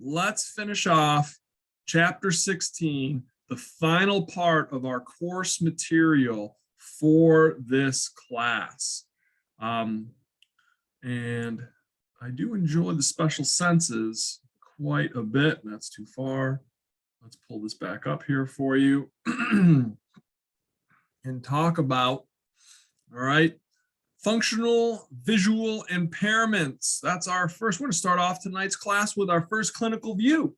let's finish off chapter 16, the final part of our course material for this class. And I do enjoy the special senses quite a bit. That's too far. Let's pull this back up here for you and talk about, all right, functional visual impairments. That's our first. We're going to start off tonight's class with our first clinical view.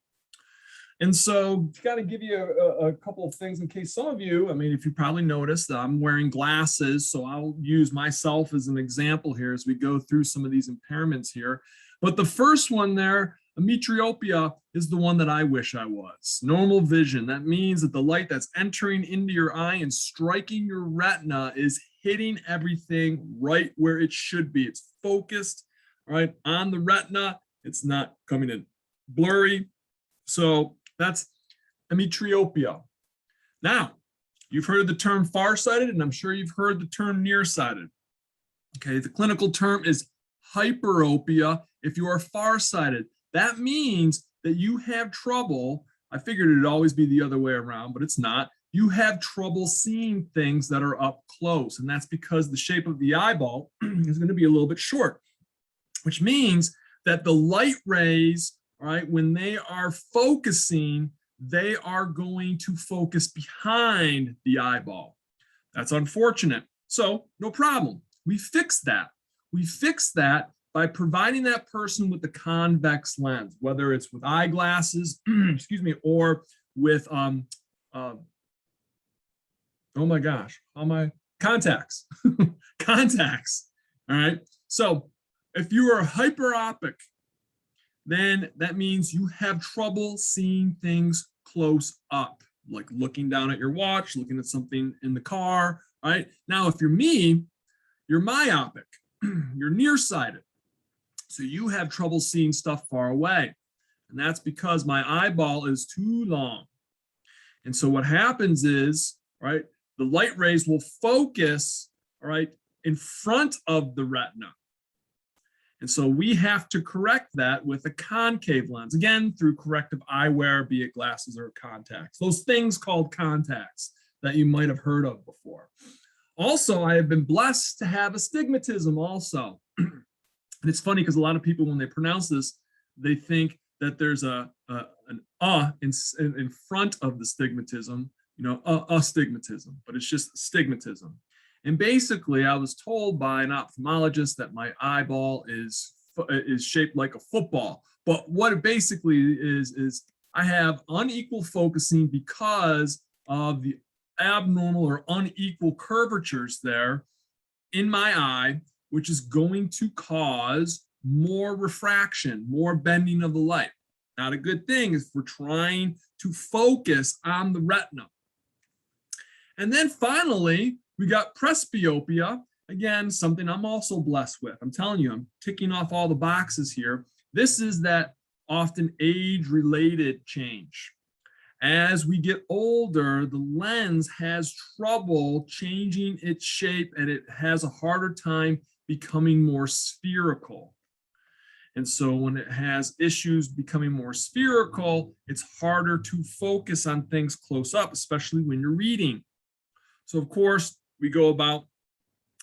And so got to give you a couple of things in case some of you, I mean, if you probably noticed that I'm wearing glasses, so I'll use myself as an example here as we go through some of these impairments here. But the first one there, ametropia, is the one that I wish I was. Normal vision. That means that the light that's entering into your eye and striking your retina is hitting everything right where it should be. It's focused, right, on the retina. It's not coming in blurry. So that's ametropia. Now, you've heard of the term farsighted, and I'm sure you've heard the term nearsighted. Okay, the clinical term is hyperopia if you are farsighted. That means that you have trouble. I figured it'd always be the other way around, but it's not. You have trouble seeing things that are up close, and that's because the shape of the eyeball is going to be a little bit short, which means that the light rays, all right, when they are focusing, they are going to focus behind the eyeball. That's unfortunate. So no problem. We fix that. We fix that by providing that person with the convex lens, whether it's with eyeglasses, excuse me, or with oh my gosh, all my contacts, contacts. All right. So if you are hyperopic, then that means you have trouble seeing things close up, like looking down at your watch, looking at something in the car. All right. Now, if you're me, you're myopic, you're nearsighted. So you have trouble seeing stuff far away. And that's because my eyeball is too long. And so what happens is, right, the light rays will focus, all right, in front of the retina. And so we have to correct that with a concave lens, again, through corrective eyewear, be it glasses or contacts, those things called contacts that you might have heard of before. Also, I have been blessed to have astigmatism also. And it's funny because a lot of people, when they pronounce this, they think that there's an in front of the stigmatism, you know, astigmatism, but it's just stigmatism. And basically, I was told by an ophthalmologist that my eyeball is shaped like a football. But what it basically is I have unequal focusing because of the abnormal or unequal curvatures there in my eye, which is going to cause more refraction, more bending of the light. Not a good thing if we're trying to focus on the retina. And then finally, we got presbyopia. Again, something I'm also blessed with. I'm telling you, I'm ticking off all the boxes here. This is that often age-related change. As we get older, the lens has trouble changing its shape, and it has a harder time becoming more spherical. And so when it has issues becoming more spherical, it's harder to focus on things close up, especially when you're reading. So of course, we go about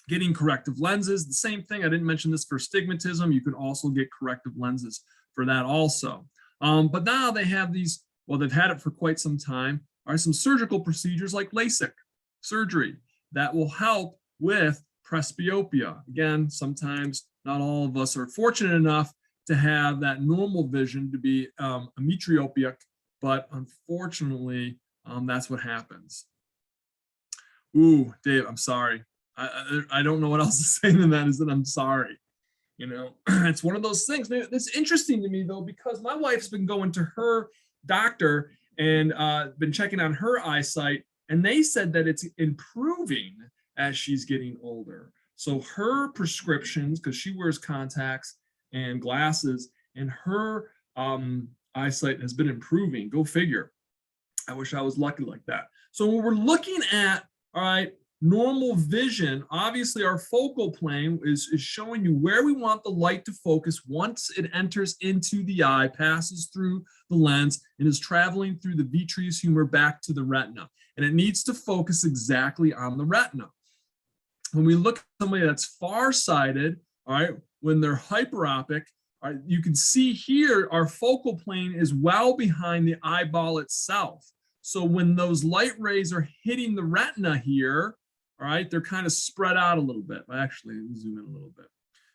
getting corrective lenses. The same thing, I didn't mention this for astigmatism. You can also get corrective lenses for that also. But now they have these, well, they've had it for quite some time, are some surgical procedures like LASIK surgery that will help with presbyopia. Again, sometimes not all of us are fortunate enough to have that normal vision to be ametropic, but unfortunately, that's what happens. Ooh, Dave, I'm sorry. I don't know what else to say than that is that I'm sorry. You know, it's one of those things. It's interesting to me, though, because my wife's been going to her doctor and been checking on her eyesight, and they said that it's improving as she's getting older. So her prescriptions, because she wears contacts and glasses, and her eyesight has been improving. Go figure. I wish I was lucky like that. So when we're looking at, all right, normal vision, obviously our focal plane is showing you where we want the light to focus once it enters into the eye, passes through the lens, and is traveling through the vitreous humor back to the retina. And it needs to focus exactly on the retina. When we look at somebody that's farsighted, all right, when they're hyperopic, all right, you can see here our focal plane is well behind the eyeball itself. So when those light rays are hitting the retina here, all right, they're kind of spread out a little bit. Actually, let me zoom in a little bit.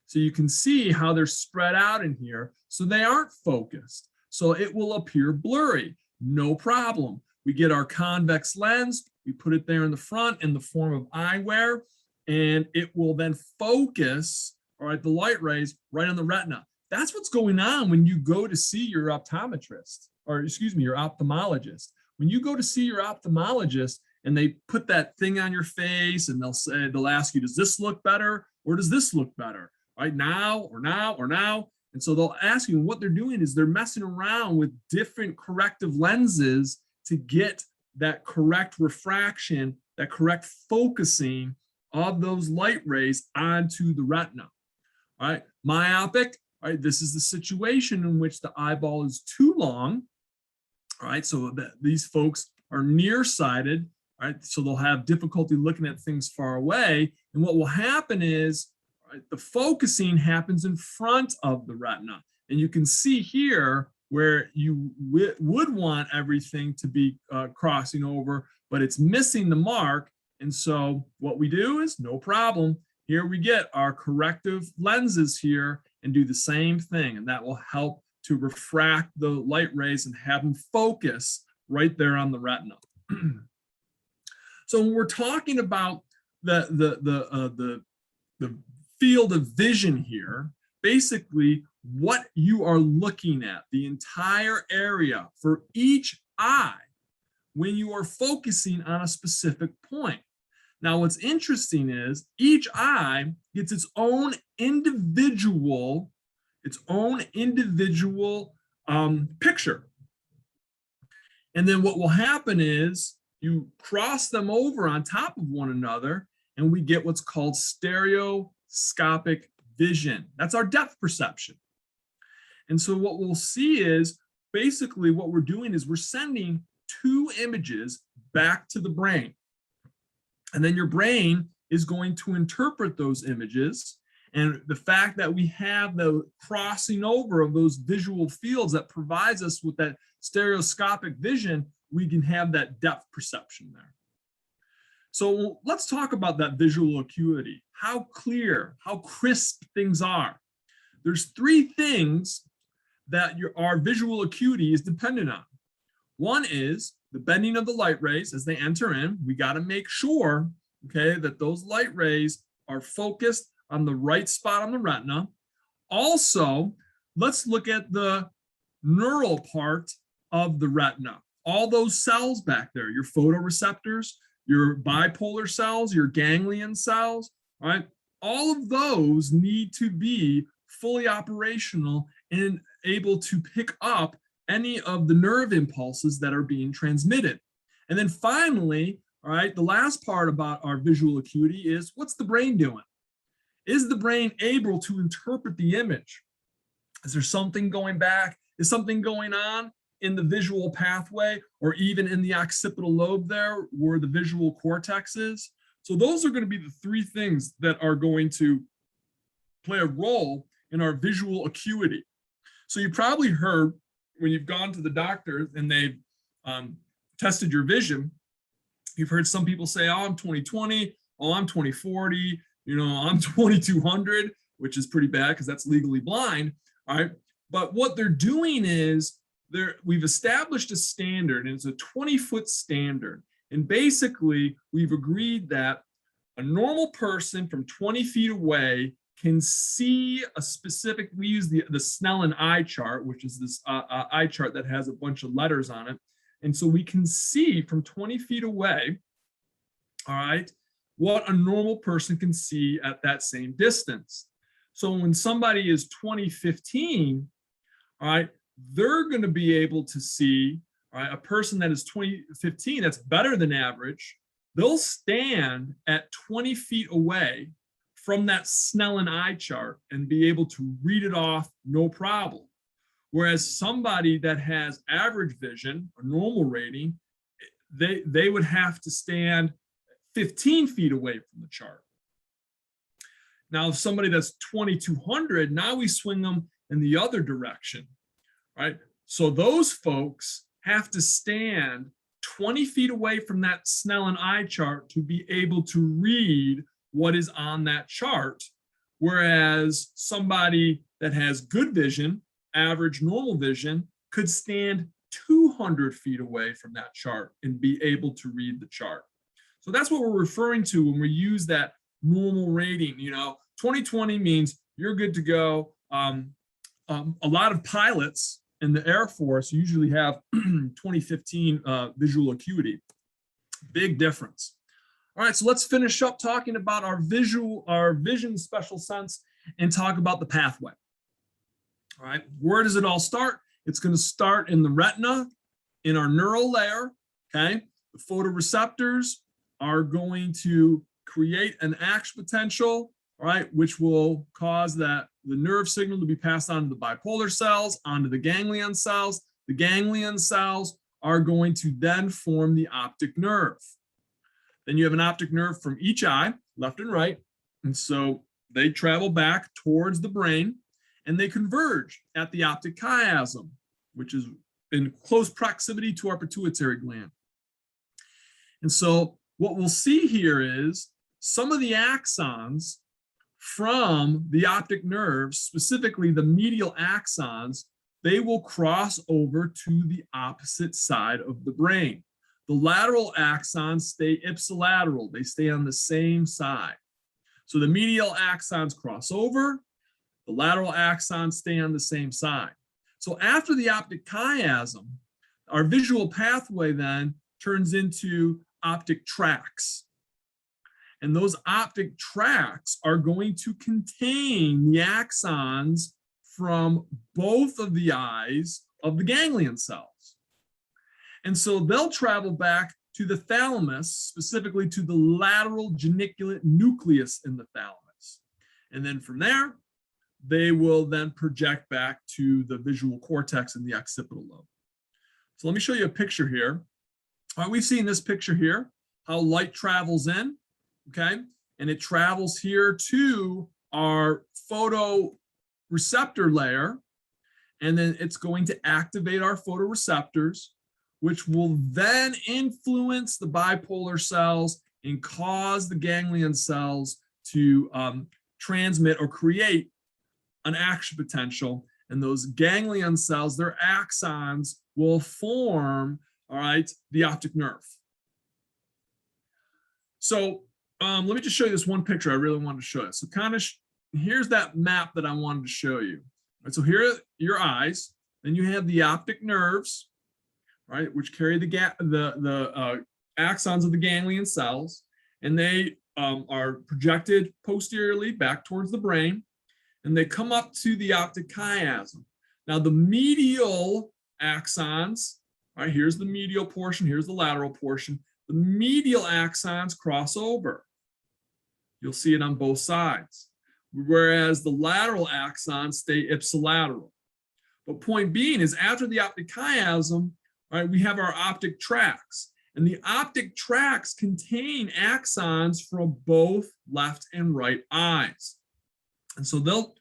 So you can see how they're spread out in here. So they aren't focused. So it will appear blurry. No problem. We get our convex lens, we put it there in the front in the form of eyewear, and it will then focus, all right, the light rays right on the retina. That's what's going on when you go to see your optometrist, or excuse me, your ophthalmologist. When you go to see your ophthalmologist and they put that thing on your face and they'll ask you, does this look better or does this look better? Right now or now or now. And so they'll ask you, and what they're doing is they're messing around with different corrective lenses to get that correct refraction, that correct focusing of those light rays onto the retina. All right, myopic, all right, this is the situation in which the eyeball is too long. All right, so these folks are nearsighted, all right, so they'll have difficulty looking at things far away. And what will happen is, all right, the focusing happens in front of the retina. And you can see here where you would want everything to be crossing over, but it's missing the mark. And so what we do is no problem. Here we get our corrective lenses here and do the same thing. And that will help to refract the light rays and have them focus right there on the retina. So when we're talking about the field of vision here, basically what you are looking at, the entire area for each eye when you are focusing on a specific point. Now, what's interesting is each eye gets its own individual picture. And then what will happen is you cross them over on top of one another and we get what's called stereoscopic vision. That's our depth perception. And so what we'll see is basically what we're doing is we're sending two images back to the brain. And then your brain is going to interpret those images. And the fact that we have the crossing over of those visual fields that provides us with that stereoscopic vision, we can have that depth perception there. So let's talk about that visual acuity, how clear, how crisp things are. There's three things that our visual acuity is dependent on. One is the bending of the light rays as they enter in. We got to make sure, okay, that those light rays are focused on the right spot on the retina. Also, let's look at the neural part of the retina. All those cells back there, your photoreceptors, your bipolar cells, your ganglion cells, right? All of those need to be fully operational and able to pick up any of the nerve impulses that are being transmitted. And then finally, all right, the last part about our visual acuity is what's the brain doing? Is the brain able to interpret the image? Is there something going back? Is something going on in the visual pathway or even in the occipital lobe there where the visual cortex is? So those are going to be the three things that are going to play a role in our visual acuity. So you probably heard when you've gone to the doctor and they've tested your vision, you've heard some people say, oh, I'm 20/20, oh, I'm 20/40, you know, I'm 2200, which is pretty bad because that's legally blind, all right? But what they're doing is we've established a standard, and it's a 20-foot standard. And basically, we've agreed that a normal person from 20 feet away can see a specific, we use the Snellen eye chart, which is this eye chart that has a bunch of letters on it. And so we can see from 20 feet away, all right, what a normal person can see at that same distance. So when somebody is 20/15, all right, they're going to be able to see, all right, a person that is 20/15, that's better than average, they'll stand at 20 feet away from that Snellen eye chart and be able to read it off no problem. Whereas somebody that has average vision, a normal rating, they would have to stand 15 feet away from the chart. Now, if somebody that's 2200, now we swing them in the other direction, right? So those folks have to stand 20 feet away from that Snellen eye chart to be able to read what is on that chart. Whereas somebody that has good vision, average normal vision, could stand 200 feet away from that chart and be able to read the chart. So that's what we're referring to when we use that normal rating. 2020 means you're good to go. A lot of pilots in the Air Force usually have 2015 visual acuity. Big difference. All right, so let's finish up talking about our vision special sense and talk about the pathway. All right, where does it all start? It's going to start in the retina, in our neural layer. Okay, the photoreceptors are going to create an action potential, all right, which will cause the nerve signal to be passed on to the bipolar cells, onto the ganglion cells. The ganglion cells are going to then form the optic nerve. Then you have an optic nerve from each eye, left and right. And so they travel back towards the brain and they converge at the optic chiasm, which is in close proximity to our pituitary gland. And so what we'll see here is some of the axons from the optic nerves, specifically the medial axons, they will cross over to the opposite side of the brain. The lateral axons stay ipsilateral. They stay on the same side. So the medial axons cross over, the lateral axons stay on the same side. So after the optic chiasm, our visual pathway then turns into optic tracts. And those optic tracts are going to contain the axons from both of the eyes of the ganglion cells. And so they'll travel back to the thalamus, specifically to the lateral geniculate nucleus in the thalamus. And then from there, they will then project back to the visual cortex in the occipital lobe. So let me show you a picture here. All right, we've seen this picture here, how light travels in, okay? And it travels here to our photoreceptor layer, and then it's going to activate our photoreceptors, which will then influence the bipolar cells and cause the ganglion cells to transmit or create an action potential. And those ganglion cells, their axons, will form, all right, the optic nerve. So let me just show you this one picture I really wanted to show you. So kind of here's that map that I wanted to show you. All right, so here are your eyes. Then you have the optic nerves, right, which carry the axons of the ganglion cells, and they are projected posteriorly back towards the brain, and they come up to the optic chiasm. Now the medial axons, all right, here's the medial portion, here's the lateral portion. The medial axons cross over. You'll see it on both sides, whereas the lateral axons stay ipsilateral. But point being is after the optic chiasm, right, we have our optic tracts, and the optic tracts contain axons from both left and right eyes. And so they'll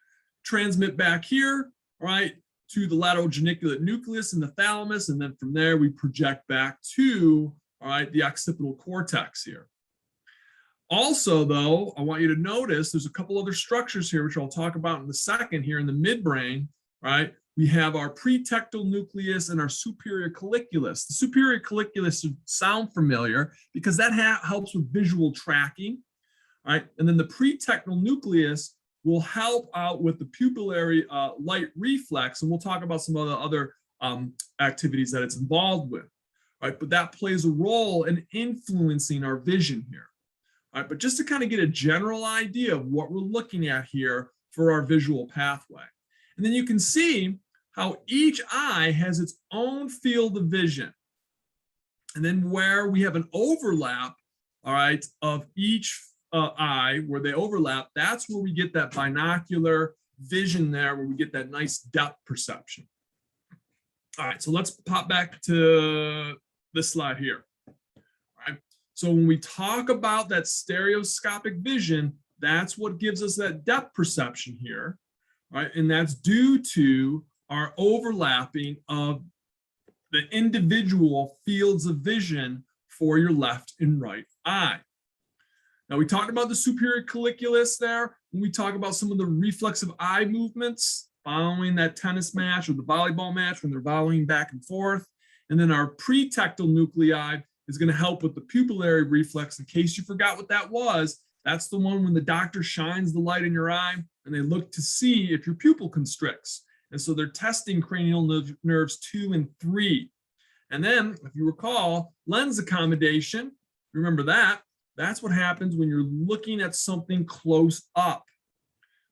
transmit back here, right, to the lateral geniculate nucleus in the thalamus, and then from there we project back to, all right, the occipital cortex here. Also, though, I want you to notice there's a couple other structures here, which I'll talk about in a second here in the midbrain, right? We have our pretectal nucleus and our superior colliculus. The superior colliculus should sound familiar because that helps with visual tracking, right? And then the pretectal nucleus will help out with the pupillary light reflex, and we'll talk about some of the other activities that it's involved with, right? But that plays a role in influencing our vision here. All right, but just to kind of get a general idea of what we're looking at here for our visual pathway. And then you can see how each eye has its own field of vision. And then where we have an overlap all right, of each eye where they overlap, that's where we get that binocular vision there, where we get that nice depth perception. All right, so let's pop back to this slide here. All right, so when we talk about that stereoscopic vision, that's what gives us that depth perception here, right? And that's due to our overlapping of the individual fields of vision for your left and right eye. Now, we talked about the superior colliculus there when we talk about some of the reflexive eye movements following that tennis match or the volleyball match when they're volleying back and forth. And then our pretectal nuclei is going to help with the pupillary reflex. In case you forgot what that was, that's the one when the doctor shines the light in your eye and they look to see if your pupil constricts. And so they're testing cranial nerves 2 and 3. And then, if you recall, lens accommodation, remember that, that's what happens when you're looking at something close up,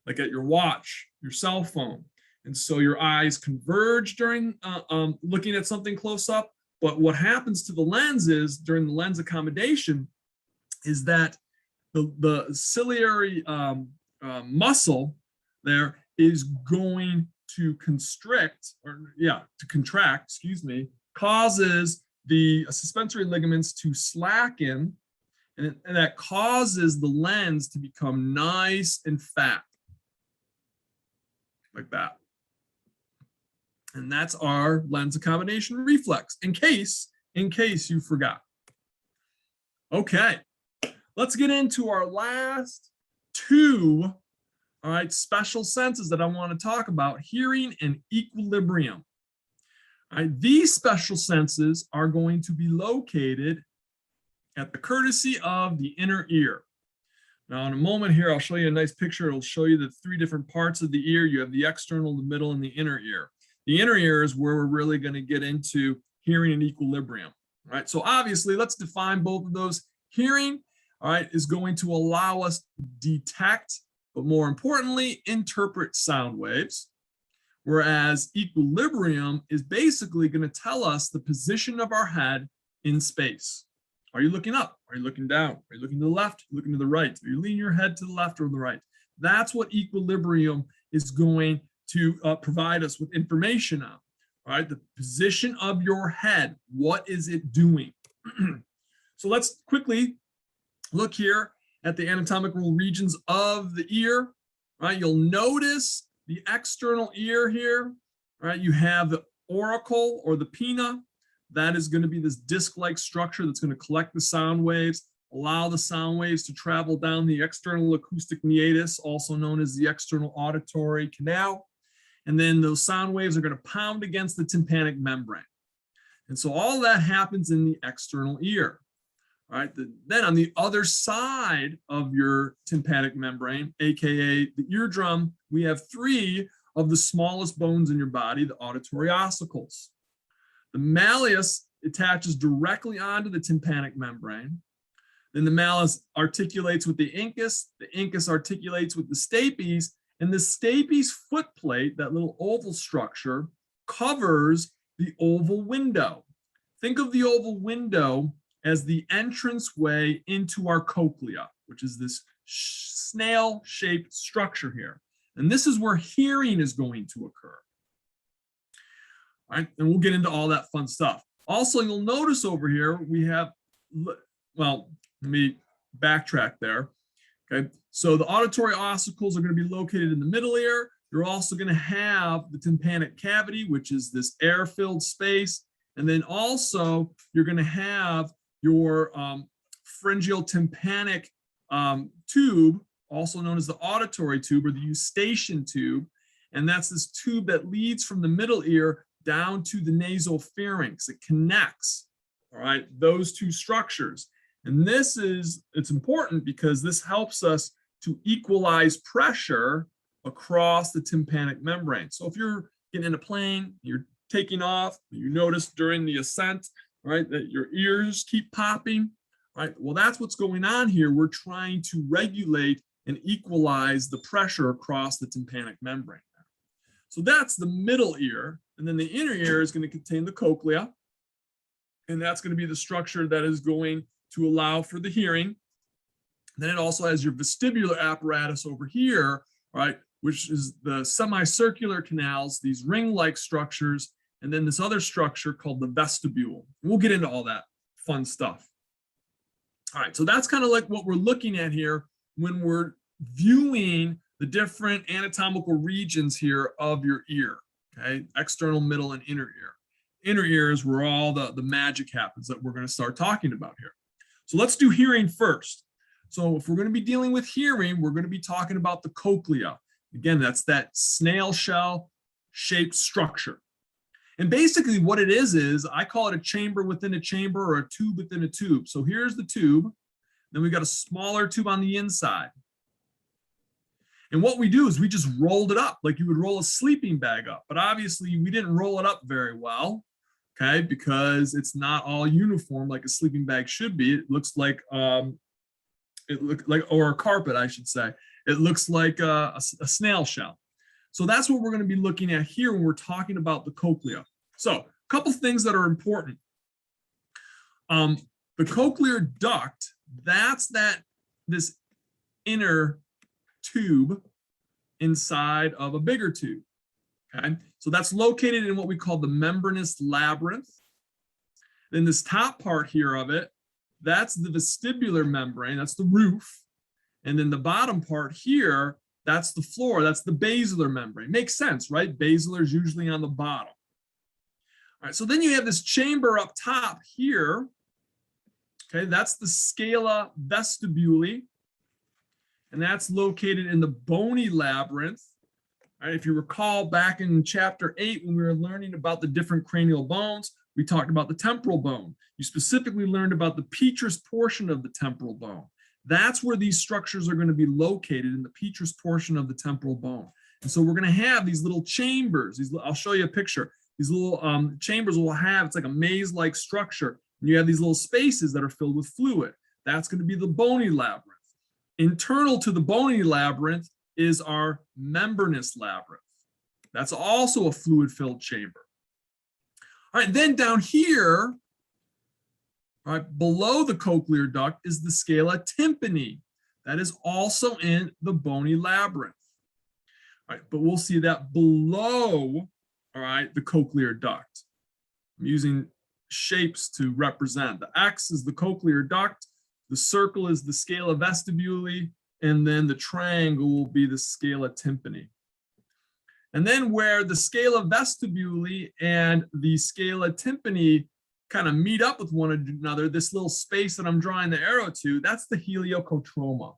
like at your watch, your cell phone. And so your eyes converge during looking at something close up. But what happens to the lens is, during the lens accommodation, is that the ciliary muscle there is going to contract, excuse me, causes the suspensory ligaments to slacken, and that causes the lens to become nice and fat, like that. And that's our lens accommodation reflex, in case you forgot. Okay, let's get into our last two, all right, special senses that I want to talk about: hearing and equilibrium. All right, these special senses are going to be located at the courtesy of the inner ear. Now, in a moment here, I'll show you a nice picture. It'll show you the 3 different parts of the ear. You have the external, the middle, and the inner ear. The inner ear is where we're really going to get into hearing and equilibrium. All right, so obviously, let's define both of those. Hearing, all right, is going to allow us to detect, but more importantly, interpret sound waves. Whereas equilibrium is basically going to tell us the position of our head in space. Are you looking up? Are you looking down? Are you looking to the left? Are you looking to the right? Are you leaning your head to the left or the right? That's what equilibrium is going to provide us with information on. All right, the position of your head. What is it doing? So let's quickly look here at the anatomical regions of the ear. All right, you'll notice the external ear here. All right, you have the auricle or the pinna. That is going to be this disc-like structure that's going to collect the sound waves, allow the sound waves to travel down the external acoustic meatus, also known as the external auditory canal. And then those sound waves are going to pound against the tympanic membrane. And so all that happens in the external ear. All right, then on the other side of your tympanic membrane, aka the eardrum, we have 3 of the smallest bones in your body, the auditory ossicles. The malleus attaches directly onto the tympanic membrane. Then the malleus articulates with the incus articulates with the stapes, and the stapes foot plate, that little oval structure, covers the oval window. Think of the oval window as the entranceway into our cochlea, which is this snail-shaped structure here. And this is where hearing is going to occur. All right, and we'll get into all that fun stuff. Also, you'll notice over here we have, well, let me backtrack there. Okay, so the auditory ossicles are going to be located in the middle ear. You're also going to have the tympanic cavity, which is this air-filled space. And then also you're going to have your pharyngeal tympanic tube, also known as the auditory tube or the eustachian tube. And that's this tube that leads from the middle ear down to the nasopharynx. It connects, all right, those 2 structures. And it's important because this helps us to equalize pressure across the tympanic membrane. So if you're getting in a plane, you're taking off, you notice during the ascent, right, that your ears keep popping, right? Well, that's what's going on here. We're trying to regulate and equalize the pressure across the tympanic membrane. So that's the middle ear. And then the inner ear is going to contain the cochlea. And that's going to be the structure that is going to allow for the hearing. Then it also has your vestibular apparatus over here, right, which is the semicircular canals, these ring-like structures, and then this other structure called the vestibule. We'll get into all that fun stuff. All right, so that's kind of like what we're looking at here when we're viewing the different anatomical regions here of your ear, okay? External, middle, and inner ear. Inner ear is where all the magic happens that we're going to start talking about here. So let's do hearing first. So if we're going to be dealing with hearing, we're going to be talking about the cochlea. Again, that's that snail shell shaped structure. And basically what it is I call it a chamber within a chamber or a tube within a tube. So here's the tube. Then we got a smaller tube on the inside. And what we do is we just rolled it up like you would roll a sleeping bag up. But obviously we didn't roll it up very well, okay, because it's not all uniform like a sleeping bag should be. It looks like, or a carpet, I should say. It looks like a snail shell. So that's what we're going to be looking at here when we're talking about the cochlea. So a couple things that are important. The cochlear duct, that's this inner tube inside of a bigger tube. Okay, so that's located in what we call the membranous labyrinth. Then this top part here of it, that's the vestibular membrane, that's the roof. And then the bottom part here, that's the floor, that's the basilar membrane. Makes sense, right? Basilar is usually on the bottom. All right, so then you have this chamber up top here. Okay, that's the scala vestibuli. And that's located in the bony labyrinth. All right, if you recall back in chapter 8, when we were learning about the different cranial bones, we talked about the temporal bone. You specifically learned about the petrous portion of the temporal bone. That's where these structures are going to be located, in the petrous portion of the temporal bone. And so we're going to have these little chambers. I'll show you a picture. These little chambers will have, it's like a maze-like structure. And you have these little spaces that are filled with fluid. That's going to be the bony labyrinth. Internal to the bony labyrinth is our membranous labyrinth. That's also a fluid-filled chamber. All right, then down here, all right, below the cochlear duct is the scala tympani. That is also in the bony labyrinth. All right, but we'll see that below, all right, the cochlear duct. I'm using shapes to represent. The X is the cochlear duct, the circle is the scala vestibuli, and then the triangle will be the scala tympani. And then where the scala vestibuli and the scala tympani kind of meet up with one another, this little space that I'm drawing the arrow to, that's the heliocotroma. All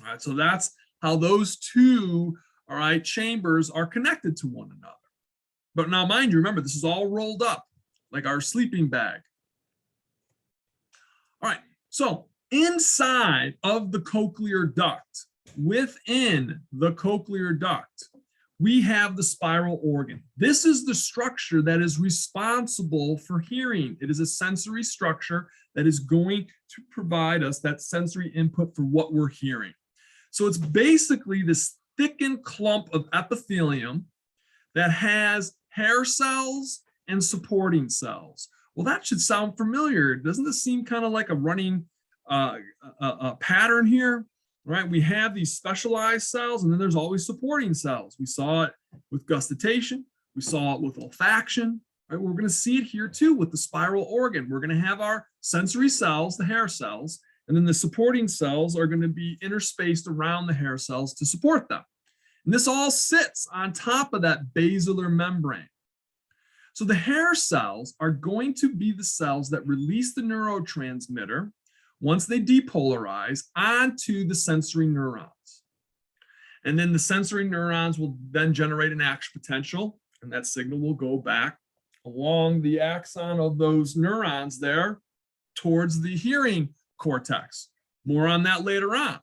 right, so that's how those two, all right, chambers are connected to one another. But now, mind you, remember, this is all rolled up like our sleeping bag. All right, so inside of the cochlear duct, within the cochlear duct, we have the spiral organ. This is the structure that is responsible for hearing. It is a sensory structure that is going to provide us that sensory input for what we're hearing. So it's basically this thickened clump of epithelium that has hair cells and supporting cells. Well, that should sound familiar. Doesn't this seem kind of like a running pattern here? Right, we have these specialized cells, and then there's always supporting cells. We saw it with gustation, we saw it with olfaction. Right, we're going to see it here too with the spiral organ. We're going to have our sensory cells, the hair cells, and then the supporting cells are going to be interspaced around the hair cells to support them. And this all sits on top of that basilar membrane. So the hair cells are going to be the cells that release the neurotransmitter once they depolarize onto the sensory neurons. And then the sensory neurons will then generate an action potential, and that signal will go back along the axon of those neurons there towards the hearing cortex. More on that later on.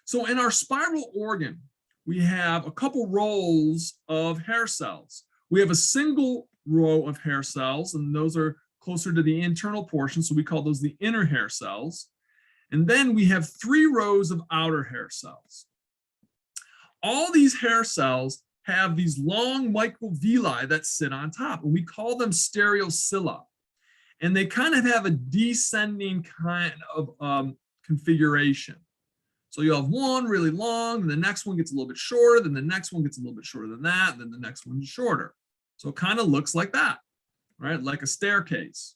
So in our spiral organ, we have a couple rows of hair cells. We have a single row of hair cells, and those are closer to the internal portion, so we call those the inner hair cells. And then we have 3 rows of outer hair cells. All these hair cells have these long microvilli that sit on top, and we call them stereocilia. and they kind of have a descending kind of configuration. So you have one really long, and the next one gets a little bit shorter, then the next one gets a little bit shorter than that, then the next one's shorter. So it kind of looks like that, right? Like a staircase.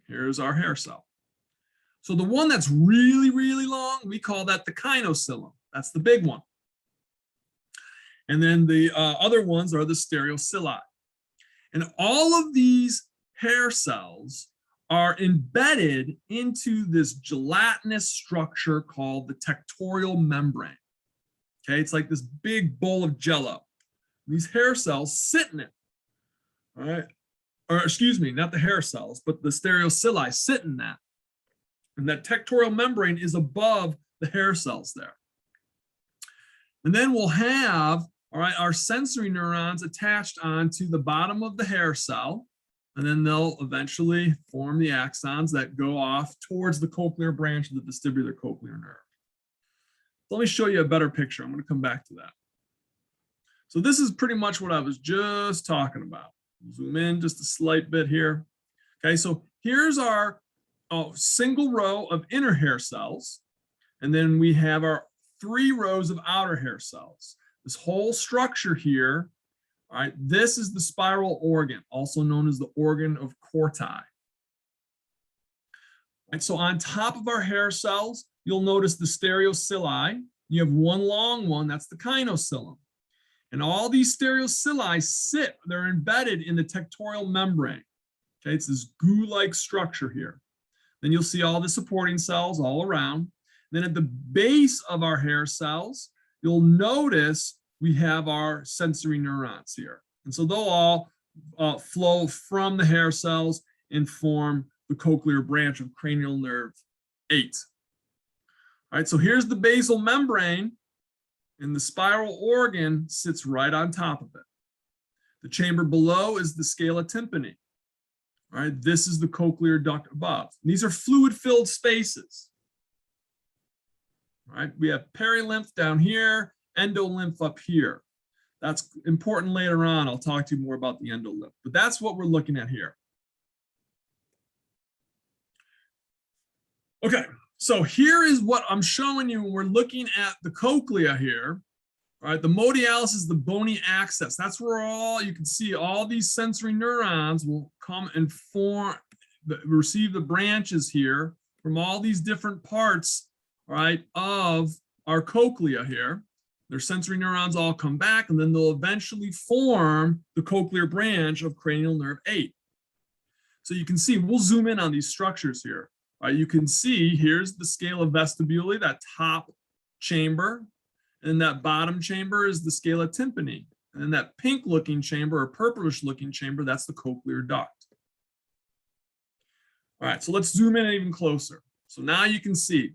Here's our hair cell. So the one that's really, really long, we call that the kinocilium. That's the big one. And then the other ones are the stereocilia. And all of these hair cells are embedded into this gelatinous structure called the tectorial membrane. Okay, it's like this big bowl of jello. These hair cells sit in it, all right? Or excuse me, not the hair cells, but the stereocilia sit in that. And that tectorial membrane is above the hair cells there. And then we'll have, all right, our sensory neurons attached onto the bottom of the hair cell. And then they'll eventually form the axons that go off towards the cochlear branch of the vestibular cochlear nerve. Let me show you a better picture. I'm going to come back to that. So this is pretty much what I was just talking about. Zoom in just a slight bit here. Okay, so here's our single row of inner hair cells. And then we have our 3 rows of outer hair cells. This whole structure here, all right, this is the spiral organ, also known as the organ of Corti. And so on top of our hair cells, you'll notice the stereocilia. You have one long one, that's the kinocilium. And all these stereocilia sit, they're embedded in the tectorial membrane. Okay, it's this goo-like structure here. Then you'll see all the supporting cells all around. Then at the base of our hair cells, you'll notice we have our sensory neurons here. And so they'll all flow from the hair cells and form the cochlear branch of cranial nerve 8. All right, so here's the basal membrane, and the spiral organ sits right on top of it. The chamber below is the scala tympani. All right, this is the cochlear duct above. These are fluid-filled spaces. All right, we have perilymph down here, endolymph up here. That's important later on. I'll talk to you more about the endolymph, but that's what we're looking at here. Okay, so here is what I'm showing you when we're looking at the cochlea here. All right, the modialis is the bony axis. That's where all you can see all these sensory neurons will come and form, receive the branches here from all these different parts, all right, of our cochlea here. Their sensory neurons all come back, and then they'll eventually form the cochlear branch of cranial nerve 8. So you can see, we'll zoom in on these structures here. All right, you can see here's the scala vestibuli, that top chamber. And that bottom chamber is the scala tympani. And then that pink looking chamber or purplish looking chamber, that's the cochlear duct. All right, so let's zoom in even closer. So now you can see.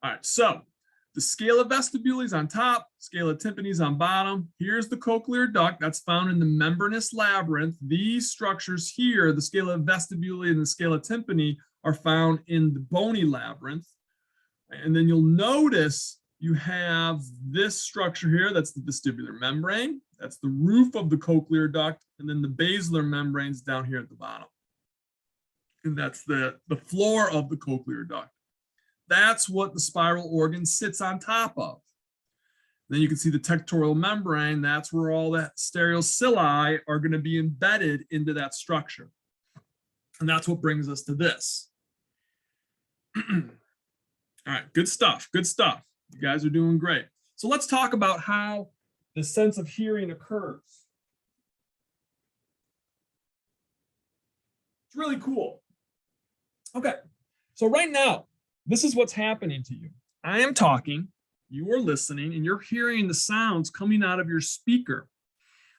All right, so the scala vestibuli is on top, scala tympani is on bottom. Here's the cochlear duct that's found in the membranous labyrinth. These structures here, the scala vestibuli and the scala tympani, are found in the bony labyrinth. And then you'll notice you have this structure here, that's the vestibular membrane. That's the roof of the cochlear duct, and then the basilar membrane's down here at the bottom. And that's the floor of the cochlear duct. That's what the spiral organ sits on top of. Then you can see the tectorial membrane. That's where all that stereocilia are going to be embedded into that structure. And that's what brings us to this. All right, good stuff, good stuff. You guys are doing great. So let's talk about how the sense of hearing occurs. It's really cool. Okay, so right now, this is what's happening to you. I am talking, you are listening, and you're hearing the sounds coming out of your speaker.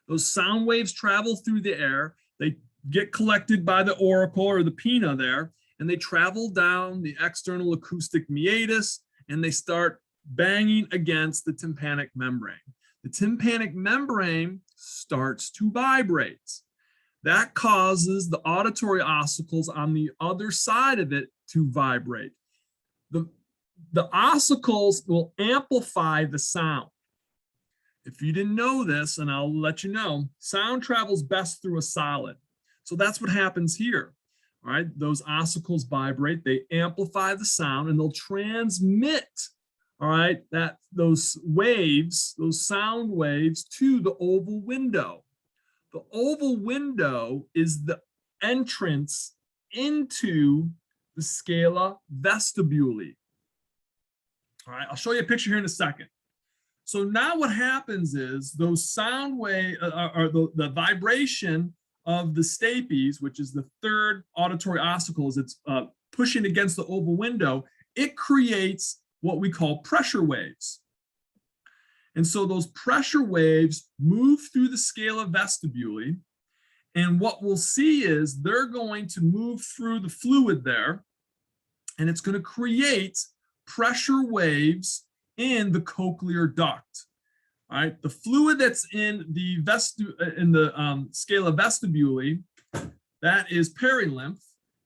Those sound waves travel through the air. They get collected by the auricle or the pinna there, and they travel down the external acoustic meatus, and they start banging against the tympanic membrane. The tympanic membrane starts to vibrate. That causes the auditory ossicles on the other side of it to vibrate. The ossicles will amplify the sound. If you didn't know this, and I'll let you know, sound travels best through a solid. So that's what happens here. All right, those ossicles vibrate, they amplify the sound, and they'll transmit, all right, those waves, those sound waves to the oval window. The oval window is the entrance into the scala vestibuli. All right, I'll show you a picture here in a second. So now what happens is those sound wave or the vibration of the stapes, which is the third auditory ossicle, as it's pushing against the oval window, it creates what we call pressure waves. And so those pressure waves move through the scala vestibuli, and what we'll see is they're going to move through the fluid there, and it's going to create pressure waves in the cochlear duct. All right, the fluid that's in the scala vestibuli, that is perilymph.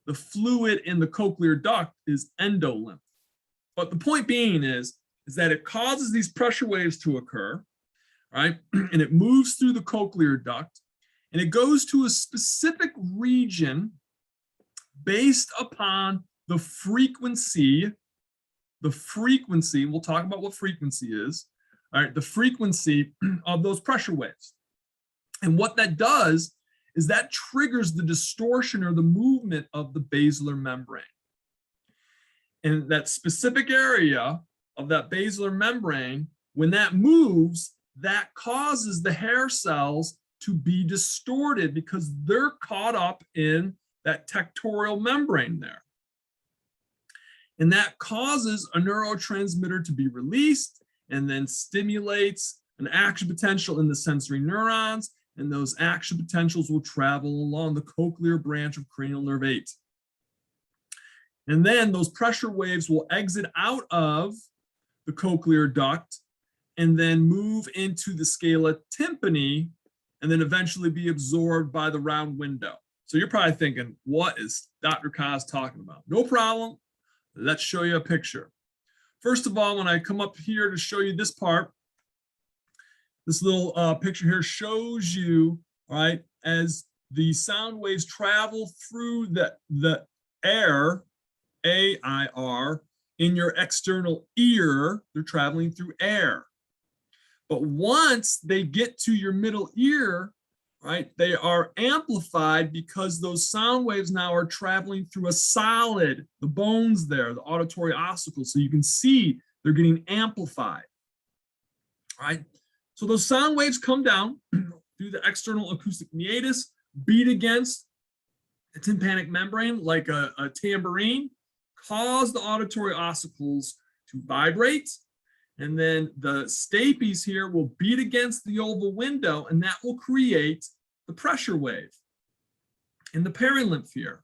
The fluid in the cochlear duct is endolymph. But the point being is that it causes these pressure waves to occur, right? And it moves through the cochlear duct, and it goes to a specific region based upon the frequency, we'll talk about what frequency is, all right, the frequency of those pressure waves. And what that does is that triggers the distortion or the movement of the basilar membrane. And that specific area of that basilar membrane, when that moves, that causes the hair cells to be distorted because they're caught up in that tectorial membrane there. And that causes a neurotransmitter to be released and then stimulates an action potential in the sensory neurons, and those action potentials will travel along the cochlear branch of cranial nerve 8. And then those pressure waves will exit out of the cochlear duct and then move into the scala tympani and then eventually be absorbed by the round window. So you're probably thinking, what is Dr. Kaz talking about? No problem. Let's show you a picture. First of all, when I come up here to show you this part, this little picture here shows you, all right, as the sound waves travel through the air, AIR, in your external ear, they're traveling through air. But once they get to your middle ear, right, they are amplified because those sound waves now are traveling through a solid, the bones there, the auditory ossicles. So you can see they're getting amplified, right? So those sound waves come down through the external acoustic meatus, beat against the tympanic membrane like a tambourine, cause the auditory ossicles to vibrate. And then the stapes here will beat against the oval window, and that will create the pressure wave in the perilymph here.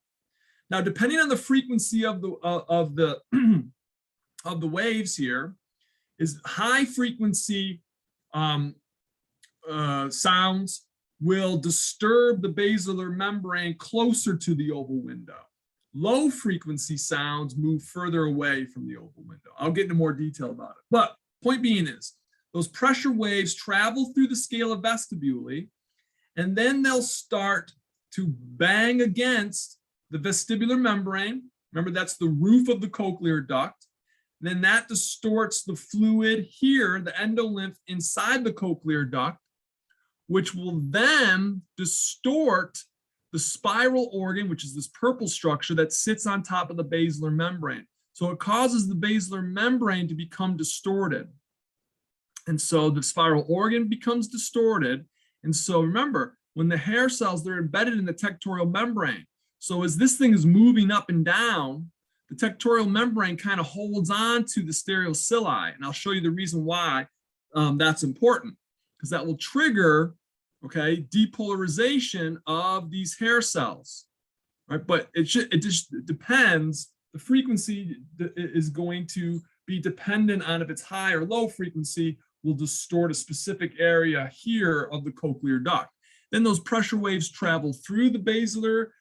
Now, depending on the frequency of the waves here, is high frequency sounds will disturb the basilar membrane closer to the oval window. Low frequency sounds move further away from the oval window. I'll get into more detail about it. But point being is, those pressure waves travel through the scala vestibuli, and then they'll start to bang against the vestibular membrane. Remember, that's the roof of the cochlear duct. Then that distorts the fluid here, the endolymph inside the cochlear duct, which will then distort the spiral organ, which is this purple structure that sits on top of the basilar membrane. So it causes the basilar membrane to become distorted. And so the spiral organ becomes distorted. And so remember, when the hair cells, they're embedded in the tectorial membrane. So as this thing is moving up and down, the tectorial membrane kind of holds on to the stereocilia. And I'll show you the reason why that's important, because that will trigger, okay, depolarization of these hair cells, right? But it just depends. The frequency is going to be dependent on if it's high or low frequency, will distort a specific area here of the cochlear duct. Then those pressure waves travel through the basilar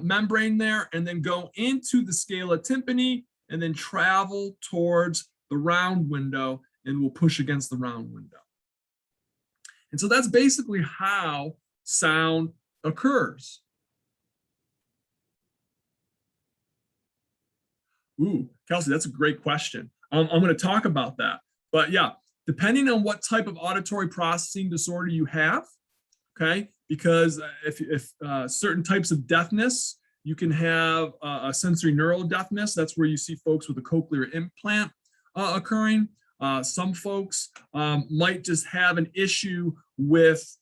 membrane there and then go into the scala tympani and then travel towards the round window and will push against the round window. And so that's basically how sound occurs. Ooh, Kelsey, that's a great question. I'm going to talk about that. But yeah, depending on what type of auditory processing disorder you have, okay, because if certain types of deafness, you can have a sensory neural deafness. That's where you see folks with a cochlear implant occurring. Some folks might just have an issue with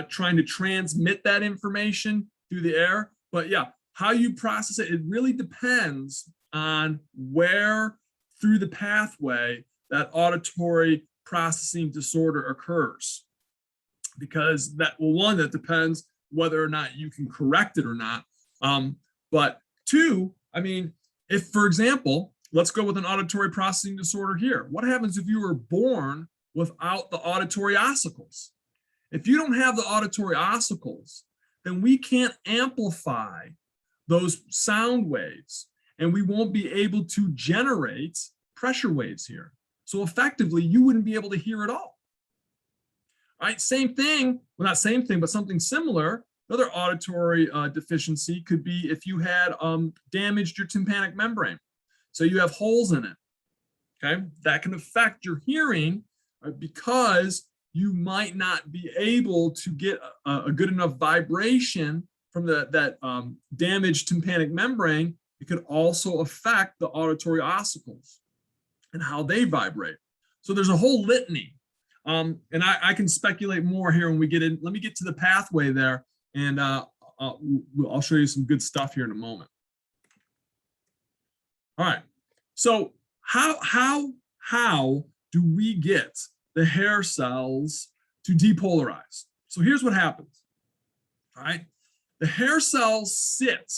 trying to transmit that information through the air. But yeah, how you process it, it really depends on where through the pathway that auditory processing disorder occurs. Because that, well, one, that depends whether or not you can correct it or not. But two, I mean, if, for example, let's go with an auditory processing disorder here. What happens if you were born without the auditory ossicles? If you don't have the auditory ossicles, then we can't amplify those sound waves, and we won't be able to generate pressure waves here. So effectively, you wouldn't be able to hear at all. All right, same thing, well, not same thing, but something similar. Another auditory deficiency could be if you had damaged your tympanic membrane. So you have holes in it, okay? That can affect your hearing because you might not be able to get a good enough vibration from that damaged tympanic membrane. It could also affect the auditory ossicles and how they vibrate. So there's a whole litany. And I can speculate more here when we get in. Let me get to the pathway there, and I'll show you some good stuff here in a moment. All right. So how do we get the hair cells to depolarize? So here's what happens. All right. The hair cells sit,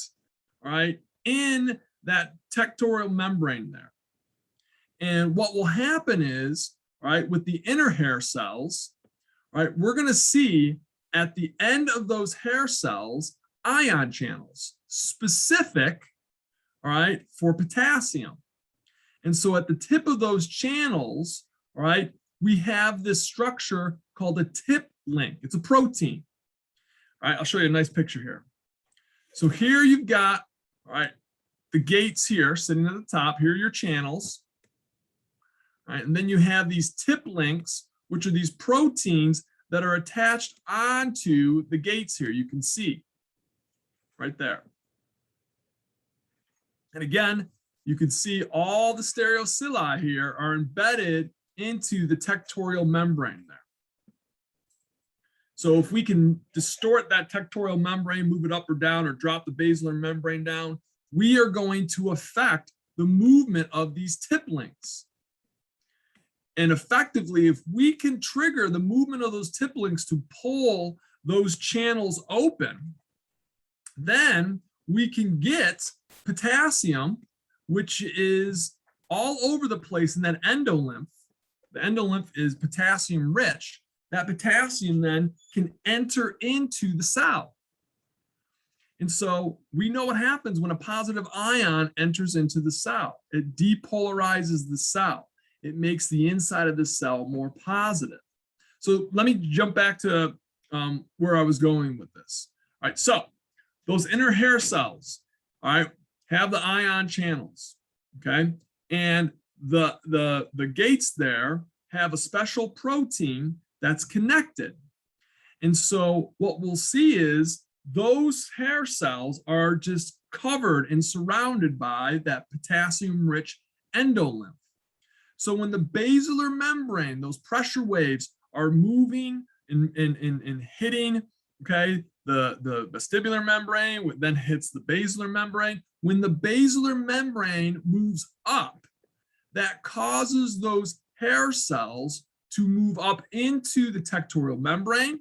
all right, in that tectorial membrane there. And what will happen is, right, with the inner hair cells, right, we're going to see at the end of those hair cells ion channels specific, all right, for potassium. And so at the tip of those channels, all right, we have this structure called a tip link. It's a protein. All right, I'll show you a nice picture here. So here you've got, all right, the gates here sitting at the top. Here are your channels. All right, and then you have these tip links, which are these proteins that are attached onto the gates here. You can see right there. And again, you can see all the stereocilia here are embedded into the tectorial membrane there. So if we can distort that tectorial membrane, move it up or down, or drop the basilar membrane down, we are going to affect the movement of these tip links. And effectively, if we can trigger the movement of those tip links to pull those channels open, then we can get potassium, which is all over the place in that endolymph. The endolymph is potassium rich. That potassium then can enter into the cell. And so we know what happens when a positive ion enters into the cell. It depolarizes the cell. It makes the inside of the cell more positive. So let me jump back to where I was going with this. All right, so those inner hair cells, all right, have the ion channels, okay? And the gates there have a special protein that's connected. And so what we'll see is those hair cells are just covered and surrounded by that potassium-rich endolymph. So when the basilar membrane, those pressure waves are moving and hitting, okay, the vestibular membrane, then hits the basilar membrane. When the basilar membrane moves up, that causes those hair cells to move up into the tectorial membrane.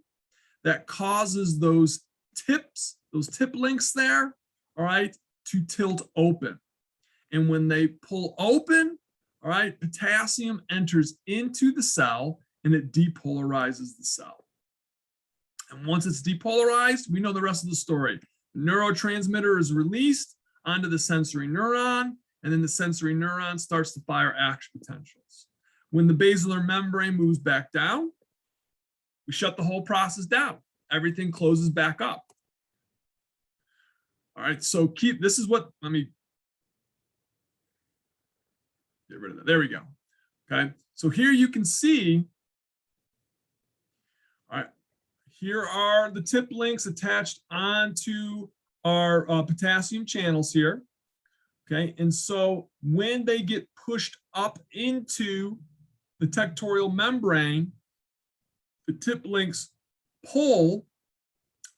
That causes those tips, those tip links there, all right, to tilt open. And when they pull open, all right, potassium enters into the cell and it depolarizes the cell. And once it's depolarized, we know the rest of the story. The neurotransmitter is released onto the sensory neuron, and then the sensory neuron starts to fire action potentials. When the basilar membrane moves back down, we shut the whole process down. Everything closes back up. All right, so this is what, let me get rid of that. There we go. Okay, so here you can see, all right, here are the tip links attached onto our potassium channels here. Okay, and so when they get pushed up into the tectorial membrane, the tip links pull,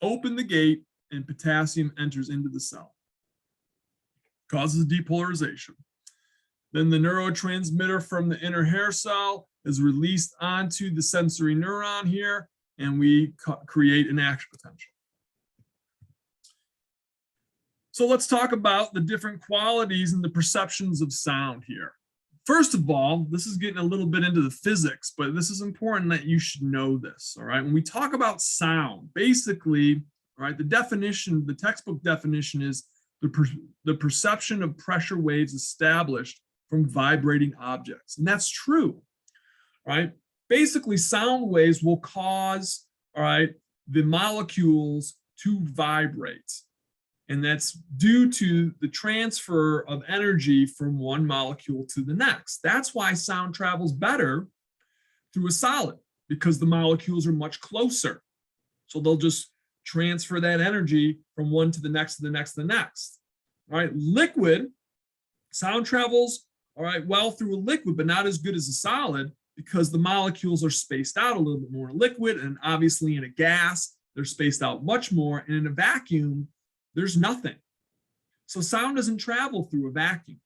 open the gate, and potassium enters into the cell. Causes depolarization. Then the neurotransmitter from the inner hair cell is released onto the sensory neuron here, and we create an action potential. So let's talk about the different qualities and the perceptions of sound here. First of all, this is getting a little bit into the physics, but this is important that you should know this, all right? When we talk about sound, basically, all right, the definition, the textbook definition is the perception of pressure waves established from vibrating objects. And that's true, right? Basically, sound waves will cause, all right, the molecules to vibrate. And that's due to the transfer of energy from one molecule to the next. That's why sound travels better through a solid, because the molecules are much closer. So they'll just transfer that energy from one to the next, to the next, to the next. All right, liquid, sound travels, all right, well through a liquid, but not as good as a solid, because the molecules are spaced out a little bit more in a liquid, and obviously in a gas, they're spaced out much more, and in a vacuum, there's nothing. So sound doesn't travel through a vacuum.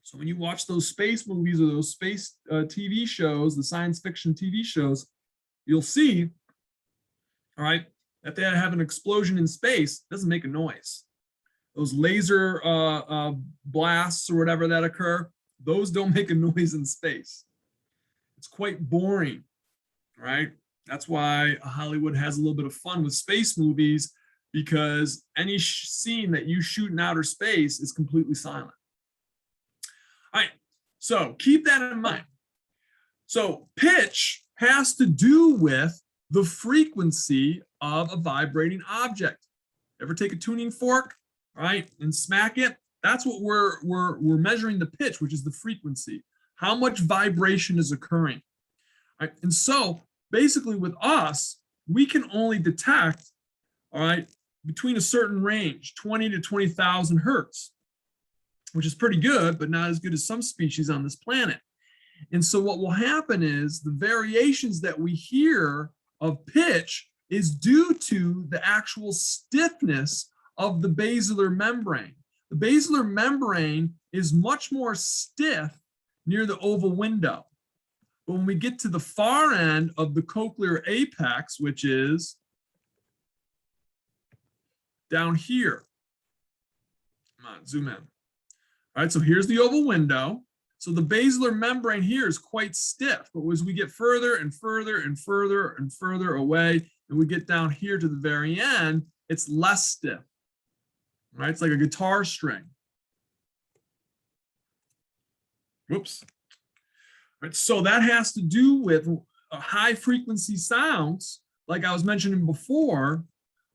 So when you watch those space movies or those space TV shows, the science fiction TV shows, you'll see, all right, that they have an explosion in space, doesn't make a noise. Those laser blasts or whatever that occur, those don't make a noise in space. It's quite boring, right? That's why Hollywood has a little bit of fun with space movies, because any scene that you shoot in outer space is completely silent. All right, so keep that in mind. So pitch has to do with the frequency of a vibrating object. Ever take a tuning fork, right, and smack it? That's what we're measuring the pitch, which is the frequency. How much vibration is occurring? All right, and so basically with us, we can only detect, all right, between a certain range, 20 to 20,000 hertz, which is pretty good, but not as good as some species on this planet. And so what will happen is the variations that we hear of pitch is due to the actual stiffness of the basilar membrane. The basilar membrane is much more stiff near the oval window. But when we get to the far end of the cochlear apex, which is down here. Come on, zoom in. All right, so here's the oval window. So the basilar membrane here is quite stiff, but as we get further and further and further and further away, and we get down here to the very end, it's less stiff. All right, it's like a guitar string. Whoops. All right, so that has to do with high frequency sounds, like I was mentioning before,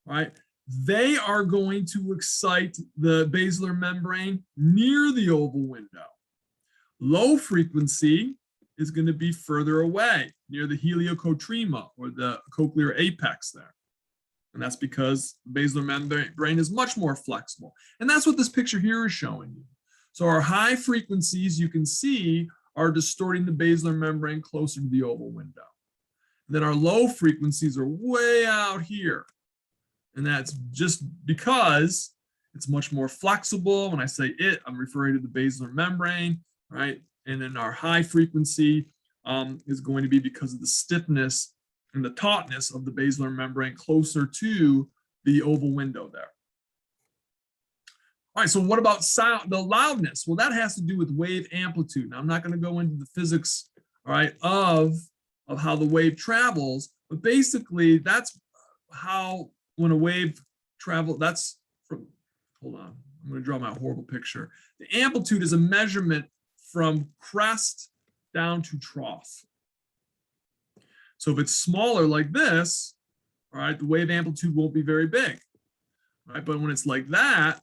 right? They are going to excite the basilar membrane near the oval window. Low frequency is going to be further away near the heliocotrema or the cochlear apex there. And that's because the basilar membrane is much more flexible. And that's what this picture here is showing you. So our high frequencies, you can see, are distorting the basilar membrane closer to the oval window. And then our low frequencies are way out here. And that's just because it's much more flexible. When I say it, I'm referring to the basilar membrane, right? And then our high frequency is going to be because of the stiffness and the tautness of the basilar membrane closer to the oval window there. All right, so what about sound, the loudness? Well, that has to do with wave amplitude. Now, I'm not going to go into the physics, all right, of how the wave travels, but basically that's how, when a wave travels, that's from, hold on, I'm going to draw my horrible picture. The amplitude is a measurement from crest down to trough. So if it's smaller like this, all right, the wave amplitude won't be very big, right? But when it's like that,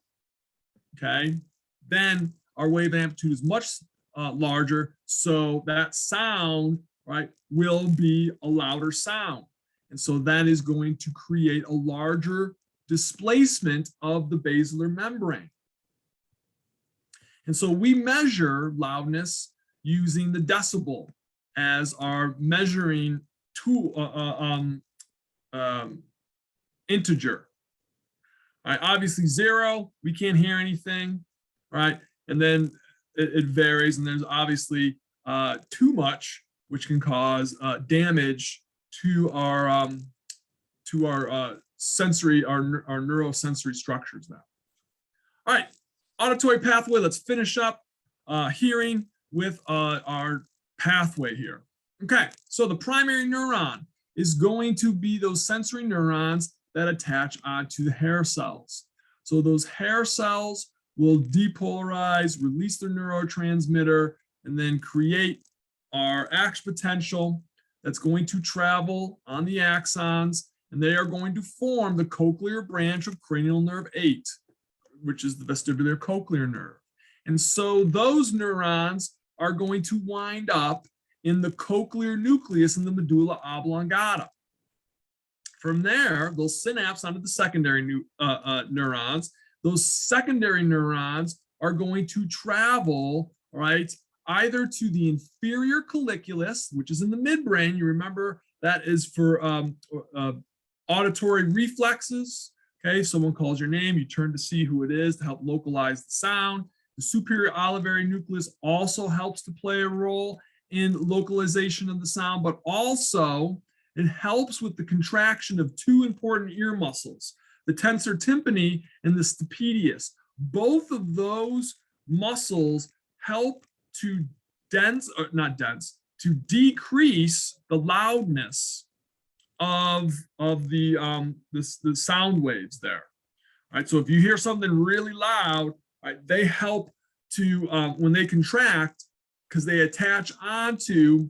okay, then our wave amplitude is much larger, so that sound, right, will be a louder sound. And so that is going to create a larger displacement of the basilar membrane. And so we measure loudness using the decibel as our measuring tool, integer. All right, obviously 0, we can't hear anything, right? And then it varies, and there's obviously too much, which can cause damage to our sensory, our neurosensory structures now. All right, auditory pathway. Let's finish up hearing with our pathway here. Okay, so the primary neuron is going to be those sensory neurons that attach onto the hair cells. So those hair cells will depolarize, release their neurotransmitter, and then create our action potential that's going to travel on the axons, and they are going to form the cochlear branch of cranial nerve 8, which is the vestibular cochlear nerve. And so those neurons are going to wind up in the cochlear nucleus in the medulla oblongata. From there, they'll synapse onto the secondary neurons. Those secondary neurons are going to travel, right, either to the inferior colliculus, which is in the midbrain. You remember that is for auditory reflexes. Okay, someone calls your name, you turn to see who it is to help localize the sound. The superior olivary nucleus also helps to play a role in localization of the sound, but also it helps with the contraction of two important ear muscles, the tensor tympani and the stapedius. Both of those muscles help to to decrease the loudness of the sound waves there. All right, so if you hear something really loud, right, they help to when they contract, because they attach onto,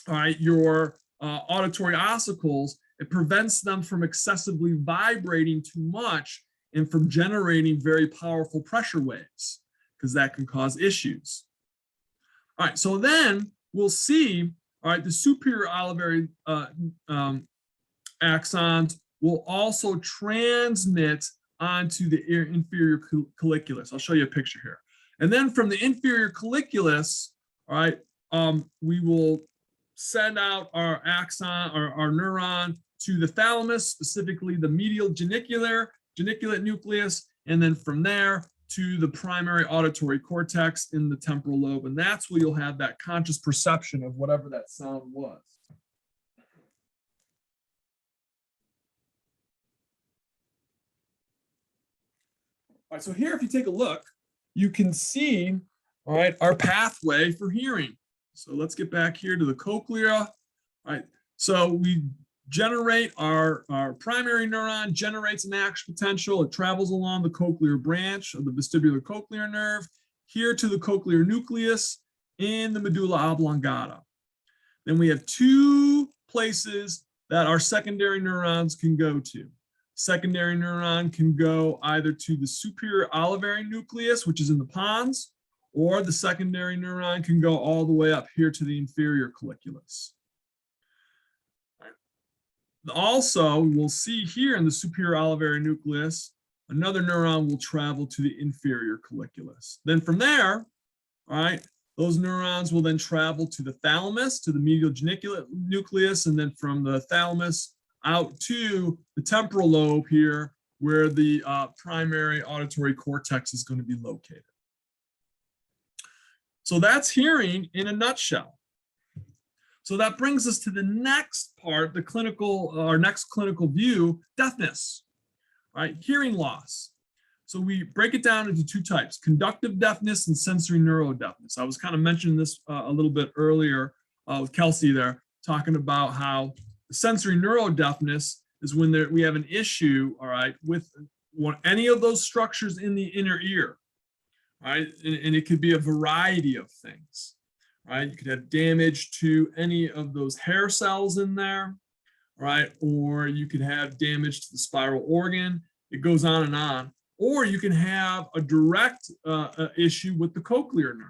all right, your auditory ossicles, it prevents them from excessively vibrating too much and from generating very powerful pressure waves, because that can cause issues. All right, so then we'll see, all right, the superior olivary axons will also transmit onto the inferior colliculus. I'll show you a picture here. And then from the inferior colliculus, all right, we will send out our axon or our neuron to the thalamus, specifically the medial geniculate nucleus, and then from there to the primary auditory cortex in the temporal lobe. And that's where you'll have that conscious perception of whatever that sound was. All right, so here, if you take a look, you can see, all right, our pathway for hearing. So let's get back here to the cochlea. All right, so we generate our primary neuron, generates an action potential. It travels along the cochlear branch of the vestibular cochlear nerve here to the cochlear nucleus in the medulla oblongata. Then we have two places that our secondary neurons can go to. Secondary neuron can go either to the superior olivary nucleus, which is in the pons, or the secondary neuron can go all the way up here to the inferior colliculus. Also, we'll see here in the superior olivary nucleus, another neuron will travel to the inferior colliculus. Then from there, all right, those neurons will then travel to the thalamus, to the medial geniculate nucleus, and then from the thalamus out to the temporal lobe here, where the primary auditory cortex is going to be located. So that's hearing in a nutshell. So that brings us to the next part, the clinical, our next clinical view, deafness, right? Hearing loss. So we break it down into two types, conductive deafness and sensory neurodeafness. I was kind of mentioning this a little bit earlier with Kelsey there, talking about how the sensory neurodeafness is when we have an issue, all right, with any of those structures in the inner ear, right? And it could be a variety of things. right? You could have damage to any of those hair cells in there, right? Or you could have damage to the spiral organ. It goes on and on. Or you can have a direct issue with the cochlear nerve.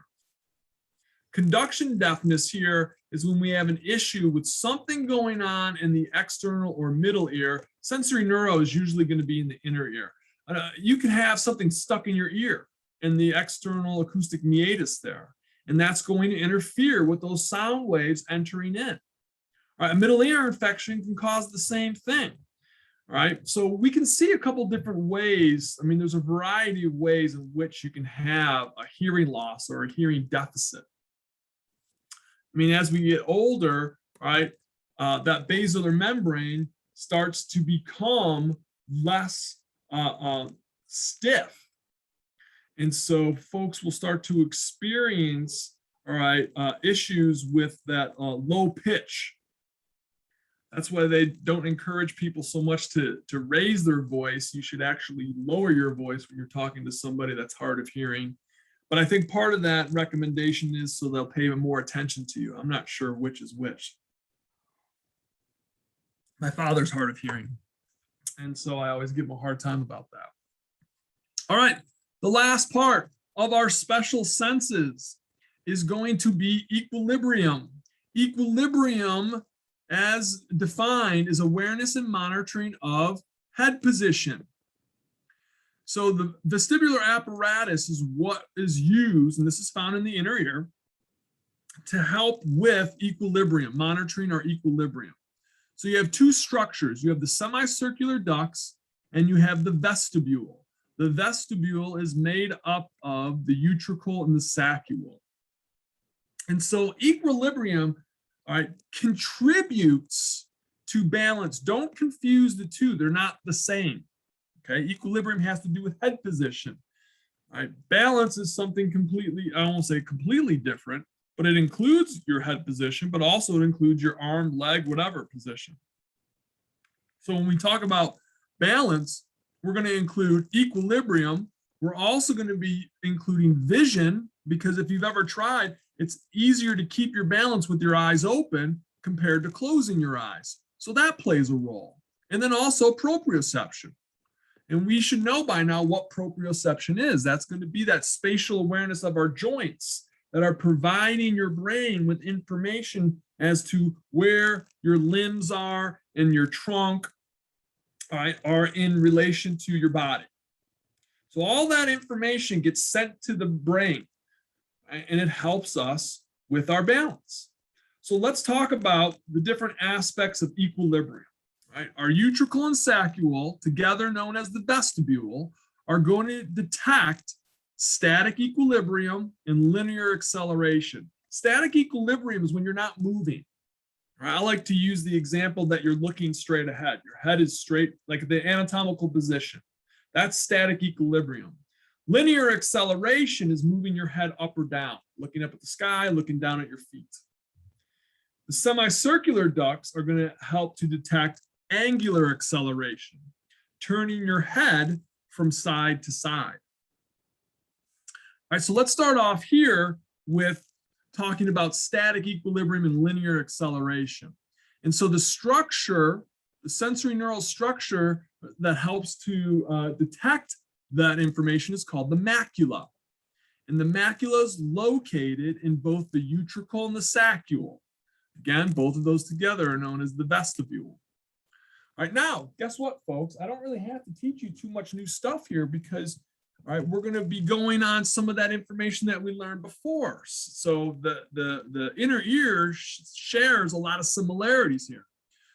Conduction deafness here is when we have an issue with something going on in the external or middle ear. Sensory neuro is usually going to be in the inner ear. You could have something stuck in your ear in the external acoustic meatus there, and that's going to interfere with those sound waves entering in. All right, a middle ear infection can cause the same thing. All right, so we can see a couple different ways. I mean, there's a variety of ways in which you can have a hearing loss or a hearing deficit. I mean, as we get older, right, that basilar membrane starts to become less stiff. And so folks will start to experience, all right, issues with that low pitch. That's why they don't encourage people so much to raise their voice. You should actually lower your voice when you're talking to somebody that's hard of hearing. But I think part of that recommendation is so they'll pay more attention to you. I'm not sure which is which. My father's hard of hearing, and so I always give him a hard time about that. All right, the last part of our special senses is going to be equilibrium. Equilibrium, as defined, is awareness and monitoring of head position. So the vestibular apparatus is what is used, and this is found in the inner ear, to help with equilibrium, monitoring our equilibrium. So you have two structures. You have the semicircular ducts and you have the vestibule. The vestibule is made up of the utricle and the saccule. And so equilibrium, all right, contributes to balance. Don't confuse the two. They're not the same. Okay, equilibrium has to do with head position. All right, balance is something completely, I won't say completely different, but it includes your head position, but also it includes your arm, leg, whatever position. So when we talk about balance, we're going to include equilibrium. We're also going to be including vision, because if you've ever tried, it's easier to keep your balance with your eyes open compared to closing your eyes. So that plays a role. And then also proprioception. And we should know by now what proprioception is. That's going to be that spatial awareness of our joints that are providing your brain with information as to where your limbs are and your trunk, all right, are in relation to your body. So all that information gets sent to the brain, right, and it helps us with our balance. So let's talk about the different aspects of equilibrium. Right? Our utricle and saccule, together known as the vestibule, are going to detect static equilibrium and linear acceleration. Static equilibrium is when you're not moving. Right? I like to use the example that you're looking straight ahead. Your head is straight, like the anatomical position. That's static equilibrium. Linear acceleration is moving your head up or down, looking up at the sky, looking down at your feet. The semicircular ducts are going to help to detect angular acceleration, turning your head from side to side. All right, so let's start off here with talking about static equilibrium and linear acceleration. And so the structure, the sensory neural structure that helps to detect that information is called the macula. And the macula is located in both the utricle and the saccule. Again, both of those together are known as the vestibule. All right, now, guess what, folks? I don't really have to teach you too much new stuff here because, all right, we're going to be going on some of that information that we learned before. So the inner ear shares a lot of similarities here.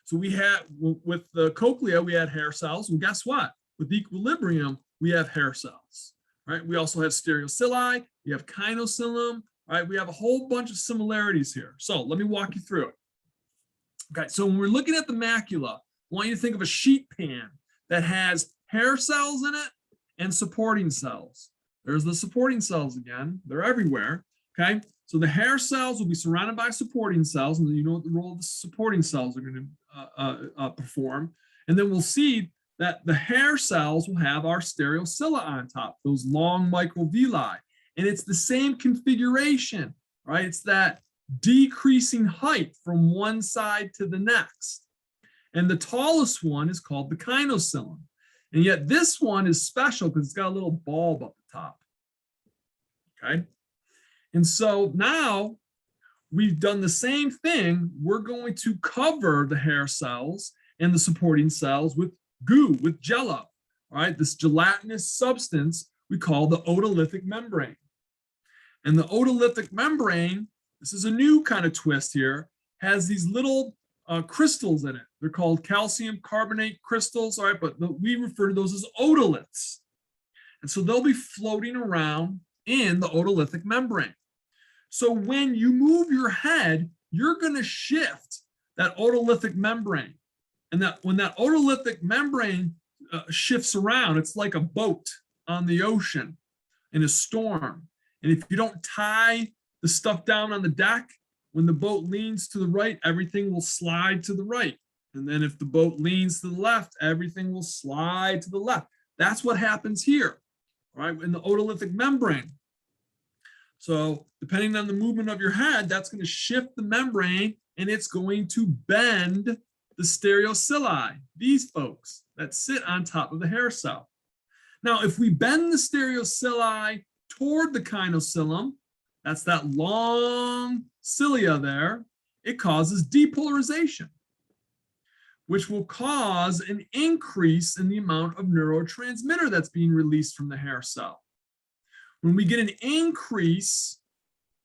So we had, with the cochlea, we had hair cells, and guess what? With equilibrium, we have hair cells, right? We also have stereocilia, we have kinocilium, right? We have a whole bunch of similarities here. So let me walk you through it. Okay, so when we're looking at the macula, I want you to think of a sheet pan that has hair cells in it and supporting cells. There's the supporting cells again. They're everywhere, okay? So the hair cells will be surrounded by supporting cells, and you know what the role of the supporting cells are going to perform. And then we'll see that the hair cells will have our stereocilia on top, those long microvilli. And it's the same configuration, right? It's that decreasing height from one side to the next. And the tallest one is called the kinocylum. And yet this one is special because it's got a little bulb up the top. Okay. And so now we've done the same thing. We're going to cover the hair cells and the supporting cells with goo, with jello. All right. This gelatinous substance we call the otolithic membrane. And the otolithic membrane, this is a new kind of twist here, has these little crystals in it. They're called calcium carbonate crystals, all right, but we refer to those as otoliths. And so they'll be floating around in the otolithic membrane. So when you move your head, you're going to shift that otolithic membrane. And that when that otolithic membrane shifts around, it's like a boat on the ocean in a storm. And if you don't tie the stuff down on the deck, when the boat leans to the right, everything will slide to the right. And then if the boat leans to the left, everything will slide to the left. That's what happens here, right, in the otolithic membrane. So depending on the movement of your head, that's going to shift the membrane and it's going to bend the stereocilia, these folks that sit on top of the hair cell. Now, if we bend the stereocilia toward the kinocylum, that's that long cilia there, it causes depolarization, which will cause an increase in the amount of neurotransmitter that's being released from the hair cell. When we get an increase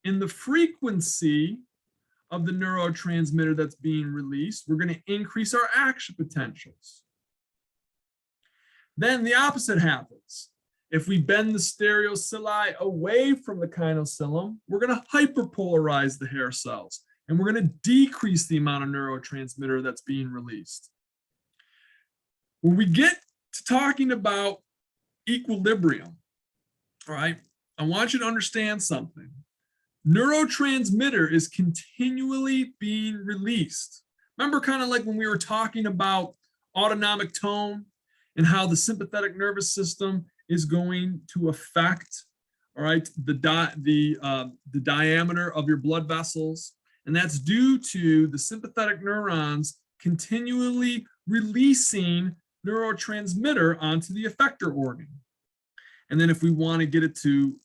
in the frequency of the neurotransmitter that's being released, we're going to increase our action potentials. Then the opposite happens. If we bend the stereocilia away from the kinocylum, we're going to hyperpolarize the hair cells, and we're going to decrease the amount of neurotransmitter that's being released. When we get to talking about equilibrium, all right, I want you to understand something. Neurotransmitter is continually being released. Remember kind of like when we were talking about autonomic tone and how the sympathetic nervous system is going to affect, all right, the diameter of your blood vessels. And that's due to the sympathetic neurons continually releasing neurotransmitter onto the effector organ. And then if we want to get it to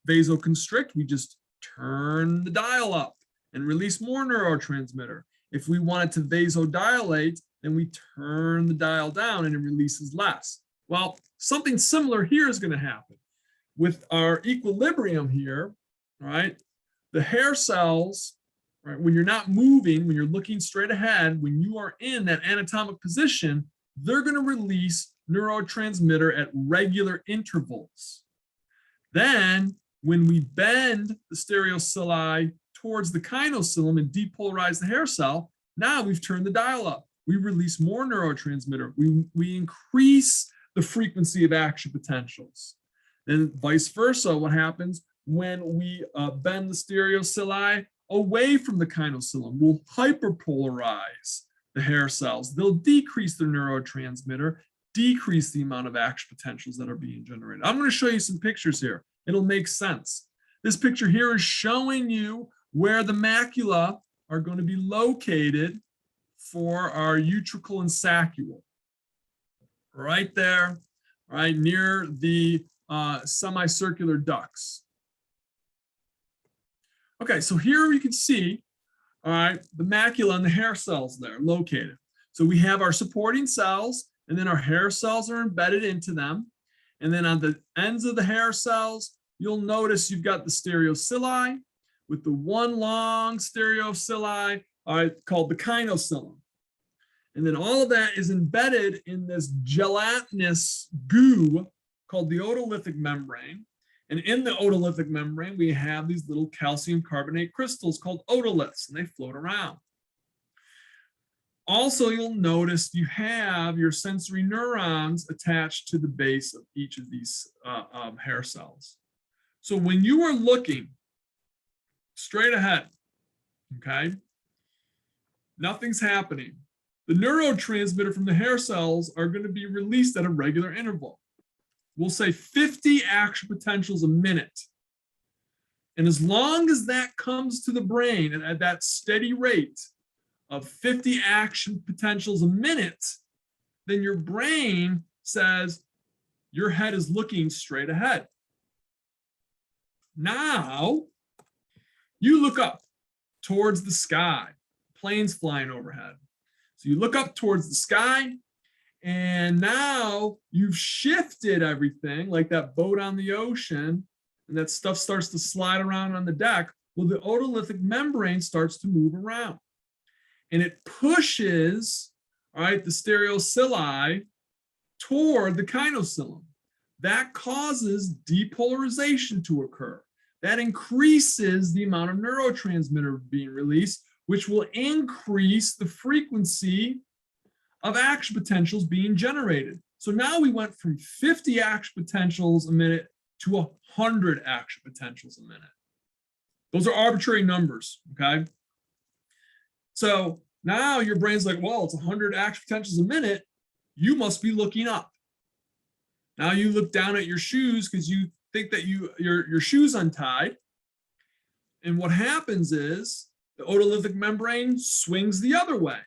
vasoconstrict, we just turn the dial up and release more neurotransmitter. If we want it to vasodilate, then we turn the dial down and it releases less. Well, something similar here is going to happen. With our equilibrium here, right, the hair cells, right, when you're not moving, when you're looking straight ahead, when you are in that anatomic position, they're going to release neurotransmitter at regular intervals. Then, when we bend the stereocilia towards the kinocylum and depolarize the hair cell, now we've turned the dial up. We release more neurotransmitter. We increase the frequency of action potentials. Then vice versa, what happens when we bend the stereocilia away from the kinocylum? We'll hyperpolarize the hair cells. They'll decrease their neurotransmitter, decrease the amount of action potentials that are being generated. I'm going to show you some pictures here. It'll make sense. This picture here is showing you where the macula are going to be located for our utricle and saccule. Right there, right near the semicircular ducts. Okay, so here you can see, all right, the macula and the hair cells there located. So we have our supporting cells, and then our hair cells are embedded into them. And then on the ends of the hair cells, you'll notice you've got the stereocilia with the one long stereocilia called the kinocylum. And then all of that is embedded in this gelatinous goo called the otolithic membrane. And in the otolithic membrane, we have these little calcium carbonate crystals called otoliths, and they float around. Also, you'll notice you have your sensory neurons attached to the base of each of these hair cells. So when you are looking straight ahead, okay, nothing's happening. The neurotransmitter from the hair cells are going to be released at a regular interval. We'll say 50 action potentials a minute. And as long as that comes to the brain at that steady rate of 50 action potentials a minute, then your brain says your head is looking straight ahead. Now, you look up towards the sky, planes flying overhead. So you look up towards the sky, and now you've shifted everything like that boat on the ocean, and that stuff starts to slide around on the deck. Well, the otolithic membrane starts to move around, and it pushes, all right, the stereocili toward the kinocilium. That causes depolarization to occur. That increases the amount of neurotransmitter being released, which will increase the frequency of action potentials being generated. So now we went from 50 action potentials a minute to 100 action potentials a minute. Those are arbitrary numbers, okay? So now your brain's like, well, it's 100 action potentials a minute. You must be looking up. Now you look down at your shoes because you think that your shoe's untied. And what happens is the otolithic membrane swings the other way,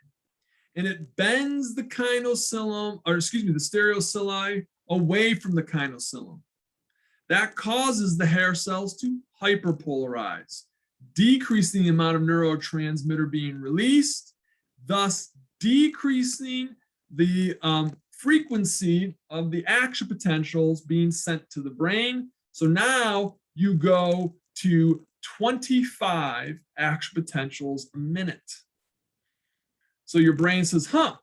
and it bends the kinocilium, or excuse me, the stereocili away from the kinocilium. That causes the hair cells to hyperpolarize, decreasing the amount of neurotransmitter being released, thus decreasing the frequency of the action potentials being sent to the brain. So now you go to 25 action potentials a minute. So your brain says, huh,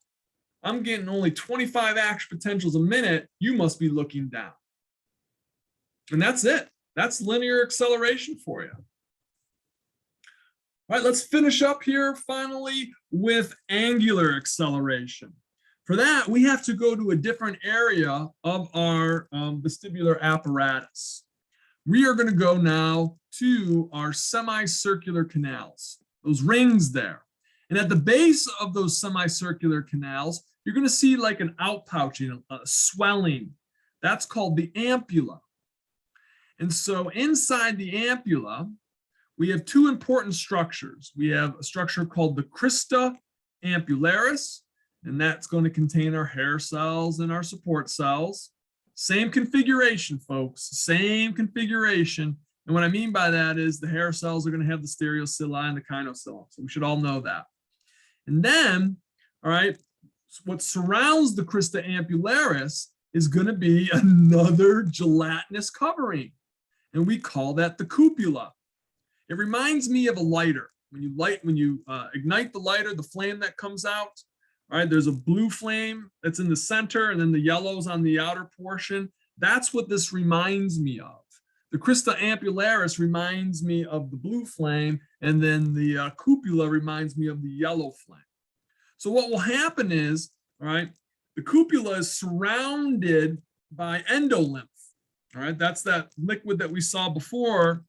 I'm getting only 25 action potentials a minute. You must be looking down. And that's it. That's linear acceleration for you. All right, let's finish up here finally with angular acceleration. For that, we have to go to a different area of our vestibular apparatus. We are going to go now to our semicircular canals, those rings there. And at the base of those semicircular canals, you're going to see like an outpouching, a swelling. That's called the ampulla. And so inside the ampulla, we have two important structures. We have a structure called the crista ampullaris, and that's going to contain our hair cells and our support cells. Same configuration, folks, same configuration. And what I mean by that is the hair cells are going to have the stereocili and the kinocilium. So we should all know that. And then, all right, what surrounds the crista ampullaris is going to be another gelatinous covering. And we call that the cupula. It reminds me of a lighter. When you ignite the lighter, the flame that comes out, all right, there's a blue flame that's in the center, and then the yellow's on the outer portion. That's what this reminds me of. The crista ampullaris reminds me of the blue flame, and then the cupula reminds me of the yellow flame. So what will happen is, all right, the cupula is surrounded by endolymph. All right, that's that liquid that we saw before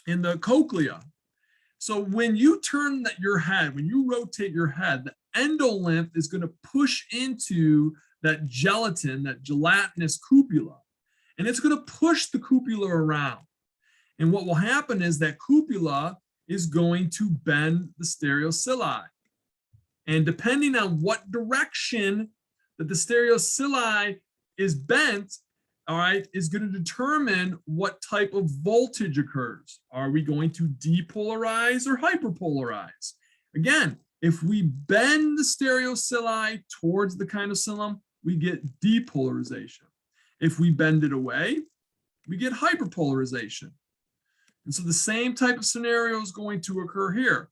in the cochlea. So when you turn your head, when you rotate your head, the endolymph is going to push into that gelatin, that gelatinous cupula, and it's going to push the cupula around. And what will happen is that cupula is going to bend the stereocili. And depending on what direction that the stereocili is bent, all right, is going to determine what type of voltage occurs. Are we going to depolarize or hyperpolarize? Again, if we bend the stereocili towards the kinocilium, we get depolarization. If we bend it away, we get hyperpolarization. And so the same type of scenario is going to occur here.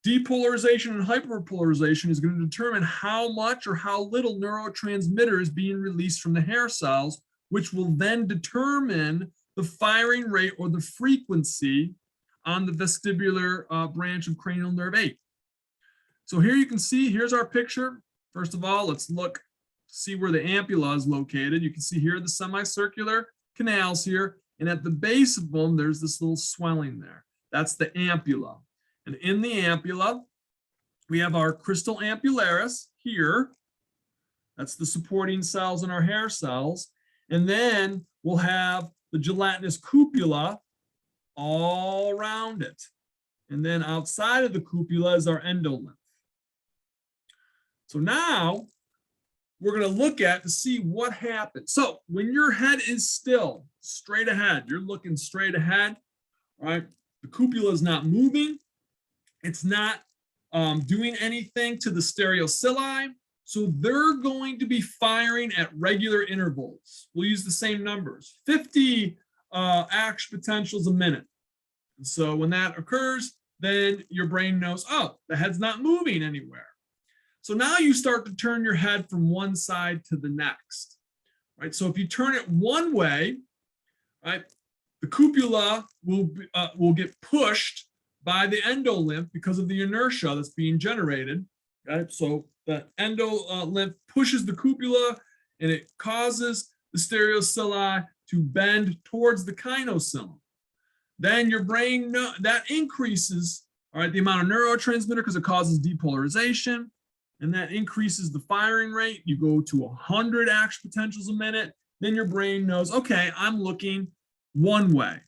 Depolarization and hyperpolarization is going to determine how much or how little neurotransmitter is being released from the hair cells, which will then determine the firing rate or the frequency on the vestibular branch of cranial nerve 8. So here you can see, here's our picture. First of all, let's look, see where the ampulla is located. You can see here the semicircular canals here, and at the base of them, there's this little swelling there. That's the ampulla. And in the ampulla, we have our crista ampullaris here. That's the supporting cells in our hair cells. And then we'll have the gelatinous cupula all around it. And then outside of the cupula is our endolymph. So now we're going to look at to see what happens. So when your head is still straight ahead, you're looking straight ahead, right? The cupula is not moving. It's not doing anything to the stereocilia. So they're going to be firing at regular intervals. We'll use the same numbers, 50 action potentials a minute. And so when that occurs, then your brain knows, oh, the head's not moving anywhere. So now you start to turn your head from one side to the next, right? So if you turn it one way, right, the cupula will get pushed by the endolymph because of the inertia that's being generated, right? So the endolymph pushes the cupula and it causes the stereocilia to bend towards the kinocilium. Then your brain, that increases, all right, the amount of neurotransmitter because it causes depolarization, and that increases the firing rate. You go to 100 action potentials a minute. Then your brain knows, okay, I'm looking one way.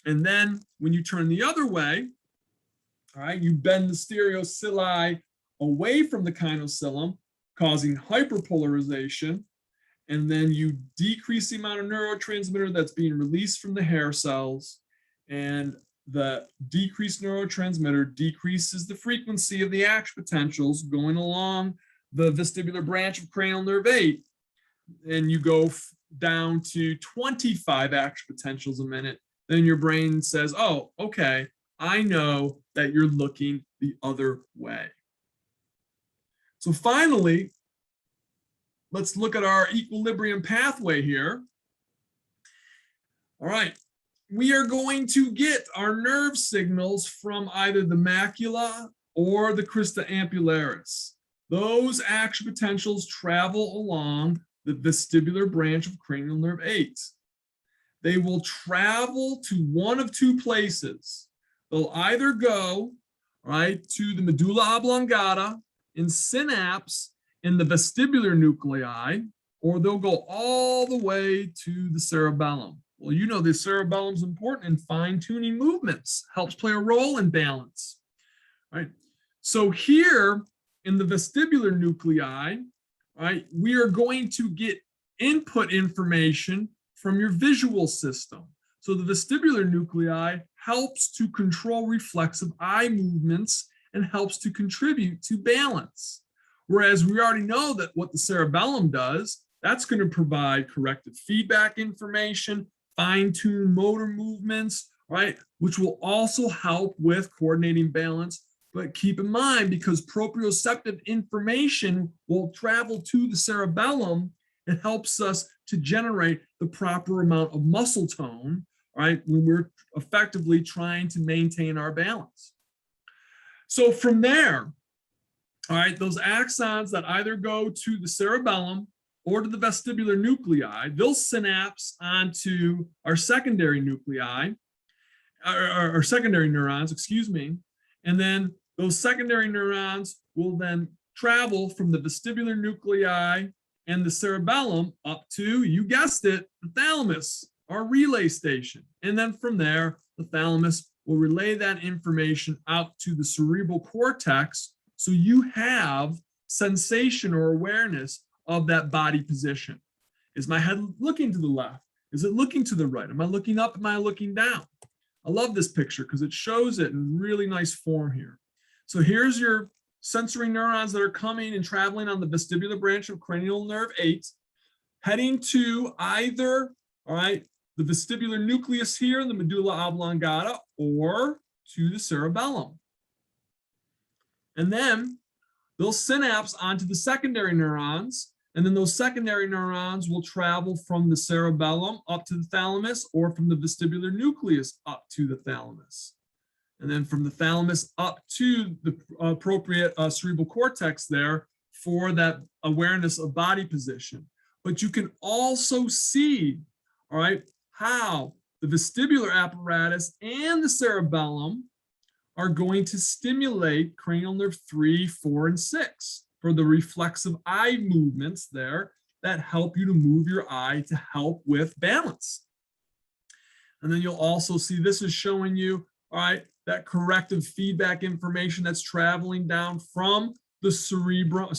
And then when you turn the other way, all right, you bend the stereocilia away from the kinocilium, causing hyperpolarization. And then you decrease the amount of neurotransmitter that's being released from the hair cells. And the decreased neurotransmitter decreases the frequency of the action potentials going along the vestibular branch of cranial nerve 8. And you go down to 25 action potentials a minute. Then your brain says, oh, okay, I know that you're looking the other way. So finally, let's look at our equilibrium pathway here. All right. We are going to get our nerve signals from either the macula or the crista ampullaris. Those action potentials travel along the vestibular branch of cranial nerve 8. They will travel to one of two places. They'll either go, right, to the medulla oblongata and synapse in the vestibular nuclei, or they'll go all the way to the cerebellum. Well, you know the cerebellum is important in fine-tuning movements, helps play a role in balance, right? So here in the vestibular nuclei, right, we are going to get input information from your visual system. So the vestibular nuclei helps to control reflexive eye movements and helps to contribute to balance. Whereas we already know that what the cerebellum does, that's going to provide corrective feedback information, fine-tune motor movements, right, which will also help with coordinating balance. But keep in mind, because proprioceptive information will travel to the cerebellum, it helps us to generate the proper amount of muscle tone, right, when we're effectively trying to maintain our balance. So from there, all right, those axons that either go to the cerebellum or to the vestibular nuclei, they'll synapse onto our secondary nuclei, or secondary neurons, excuse me, and then those secondary neurons will then travel from the vestibular nuclei and the cerebellum up to, you guessed it, the thalamus, our relay station. And then from there, the thalamus will relay that information out to the cerebral cortex, so you have sensation or awareness of that body position. Is my head looking to the left? Is it looking to the right? Am I looking up? Am I looking down? I love this picture because it shows it in really nice form here. So here's your sensory neurons that are coming and traveling on the vestibular branch of cranial nerve 8, heading to either, all right, the vestibular nucleus here in the medulla oblongata or to the cerebellum. And then they'll synapse onto the secondary neurons, and then those secondary neurons will travel from the cerebellum up to the thalamus or from the vestibular nucleus up to the thalamus. And then from the thalamus up to the appropriate cerebral cortex there for that awareness of body position. But you can also see, all right, how the vestibular apparatus and the cerebellum are going to stimulate cranial nerve 3, 4, and 6 for the reflexive eye movements there that help you to move your eye to help with balance. And then you'll also see this is showing you, all right, that corrective feedback information that's traveling down from the cerebrum,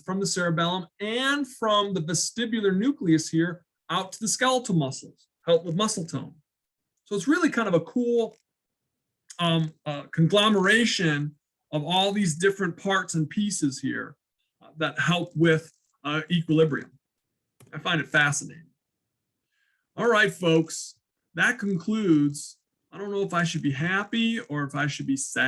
from the cerebellum and from the vestibular nucleus here out to the skeletal muscles, help with muscle tone. So it's really kind of a cool conglomeration of all these different parts and pieces here that help with equilibrium. I find it fascinating. All right, folks, that concludes. I don't know if I should be happy or if I should be sad.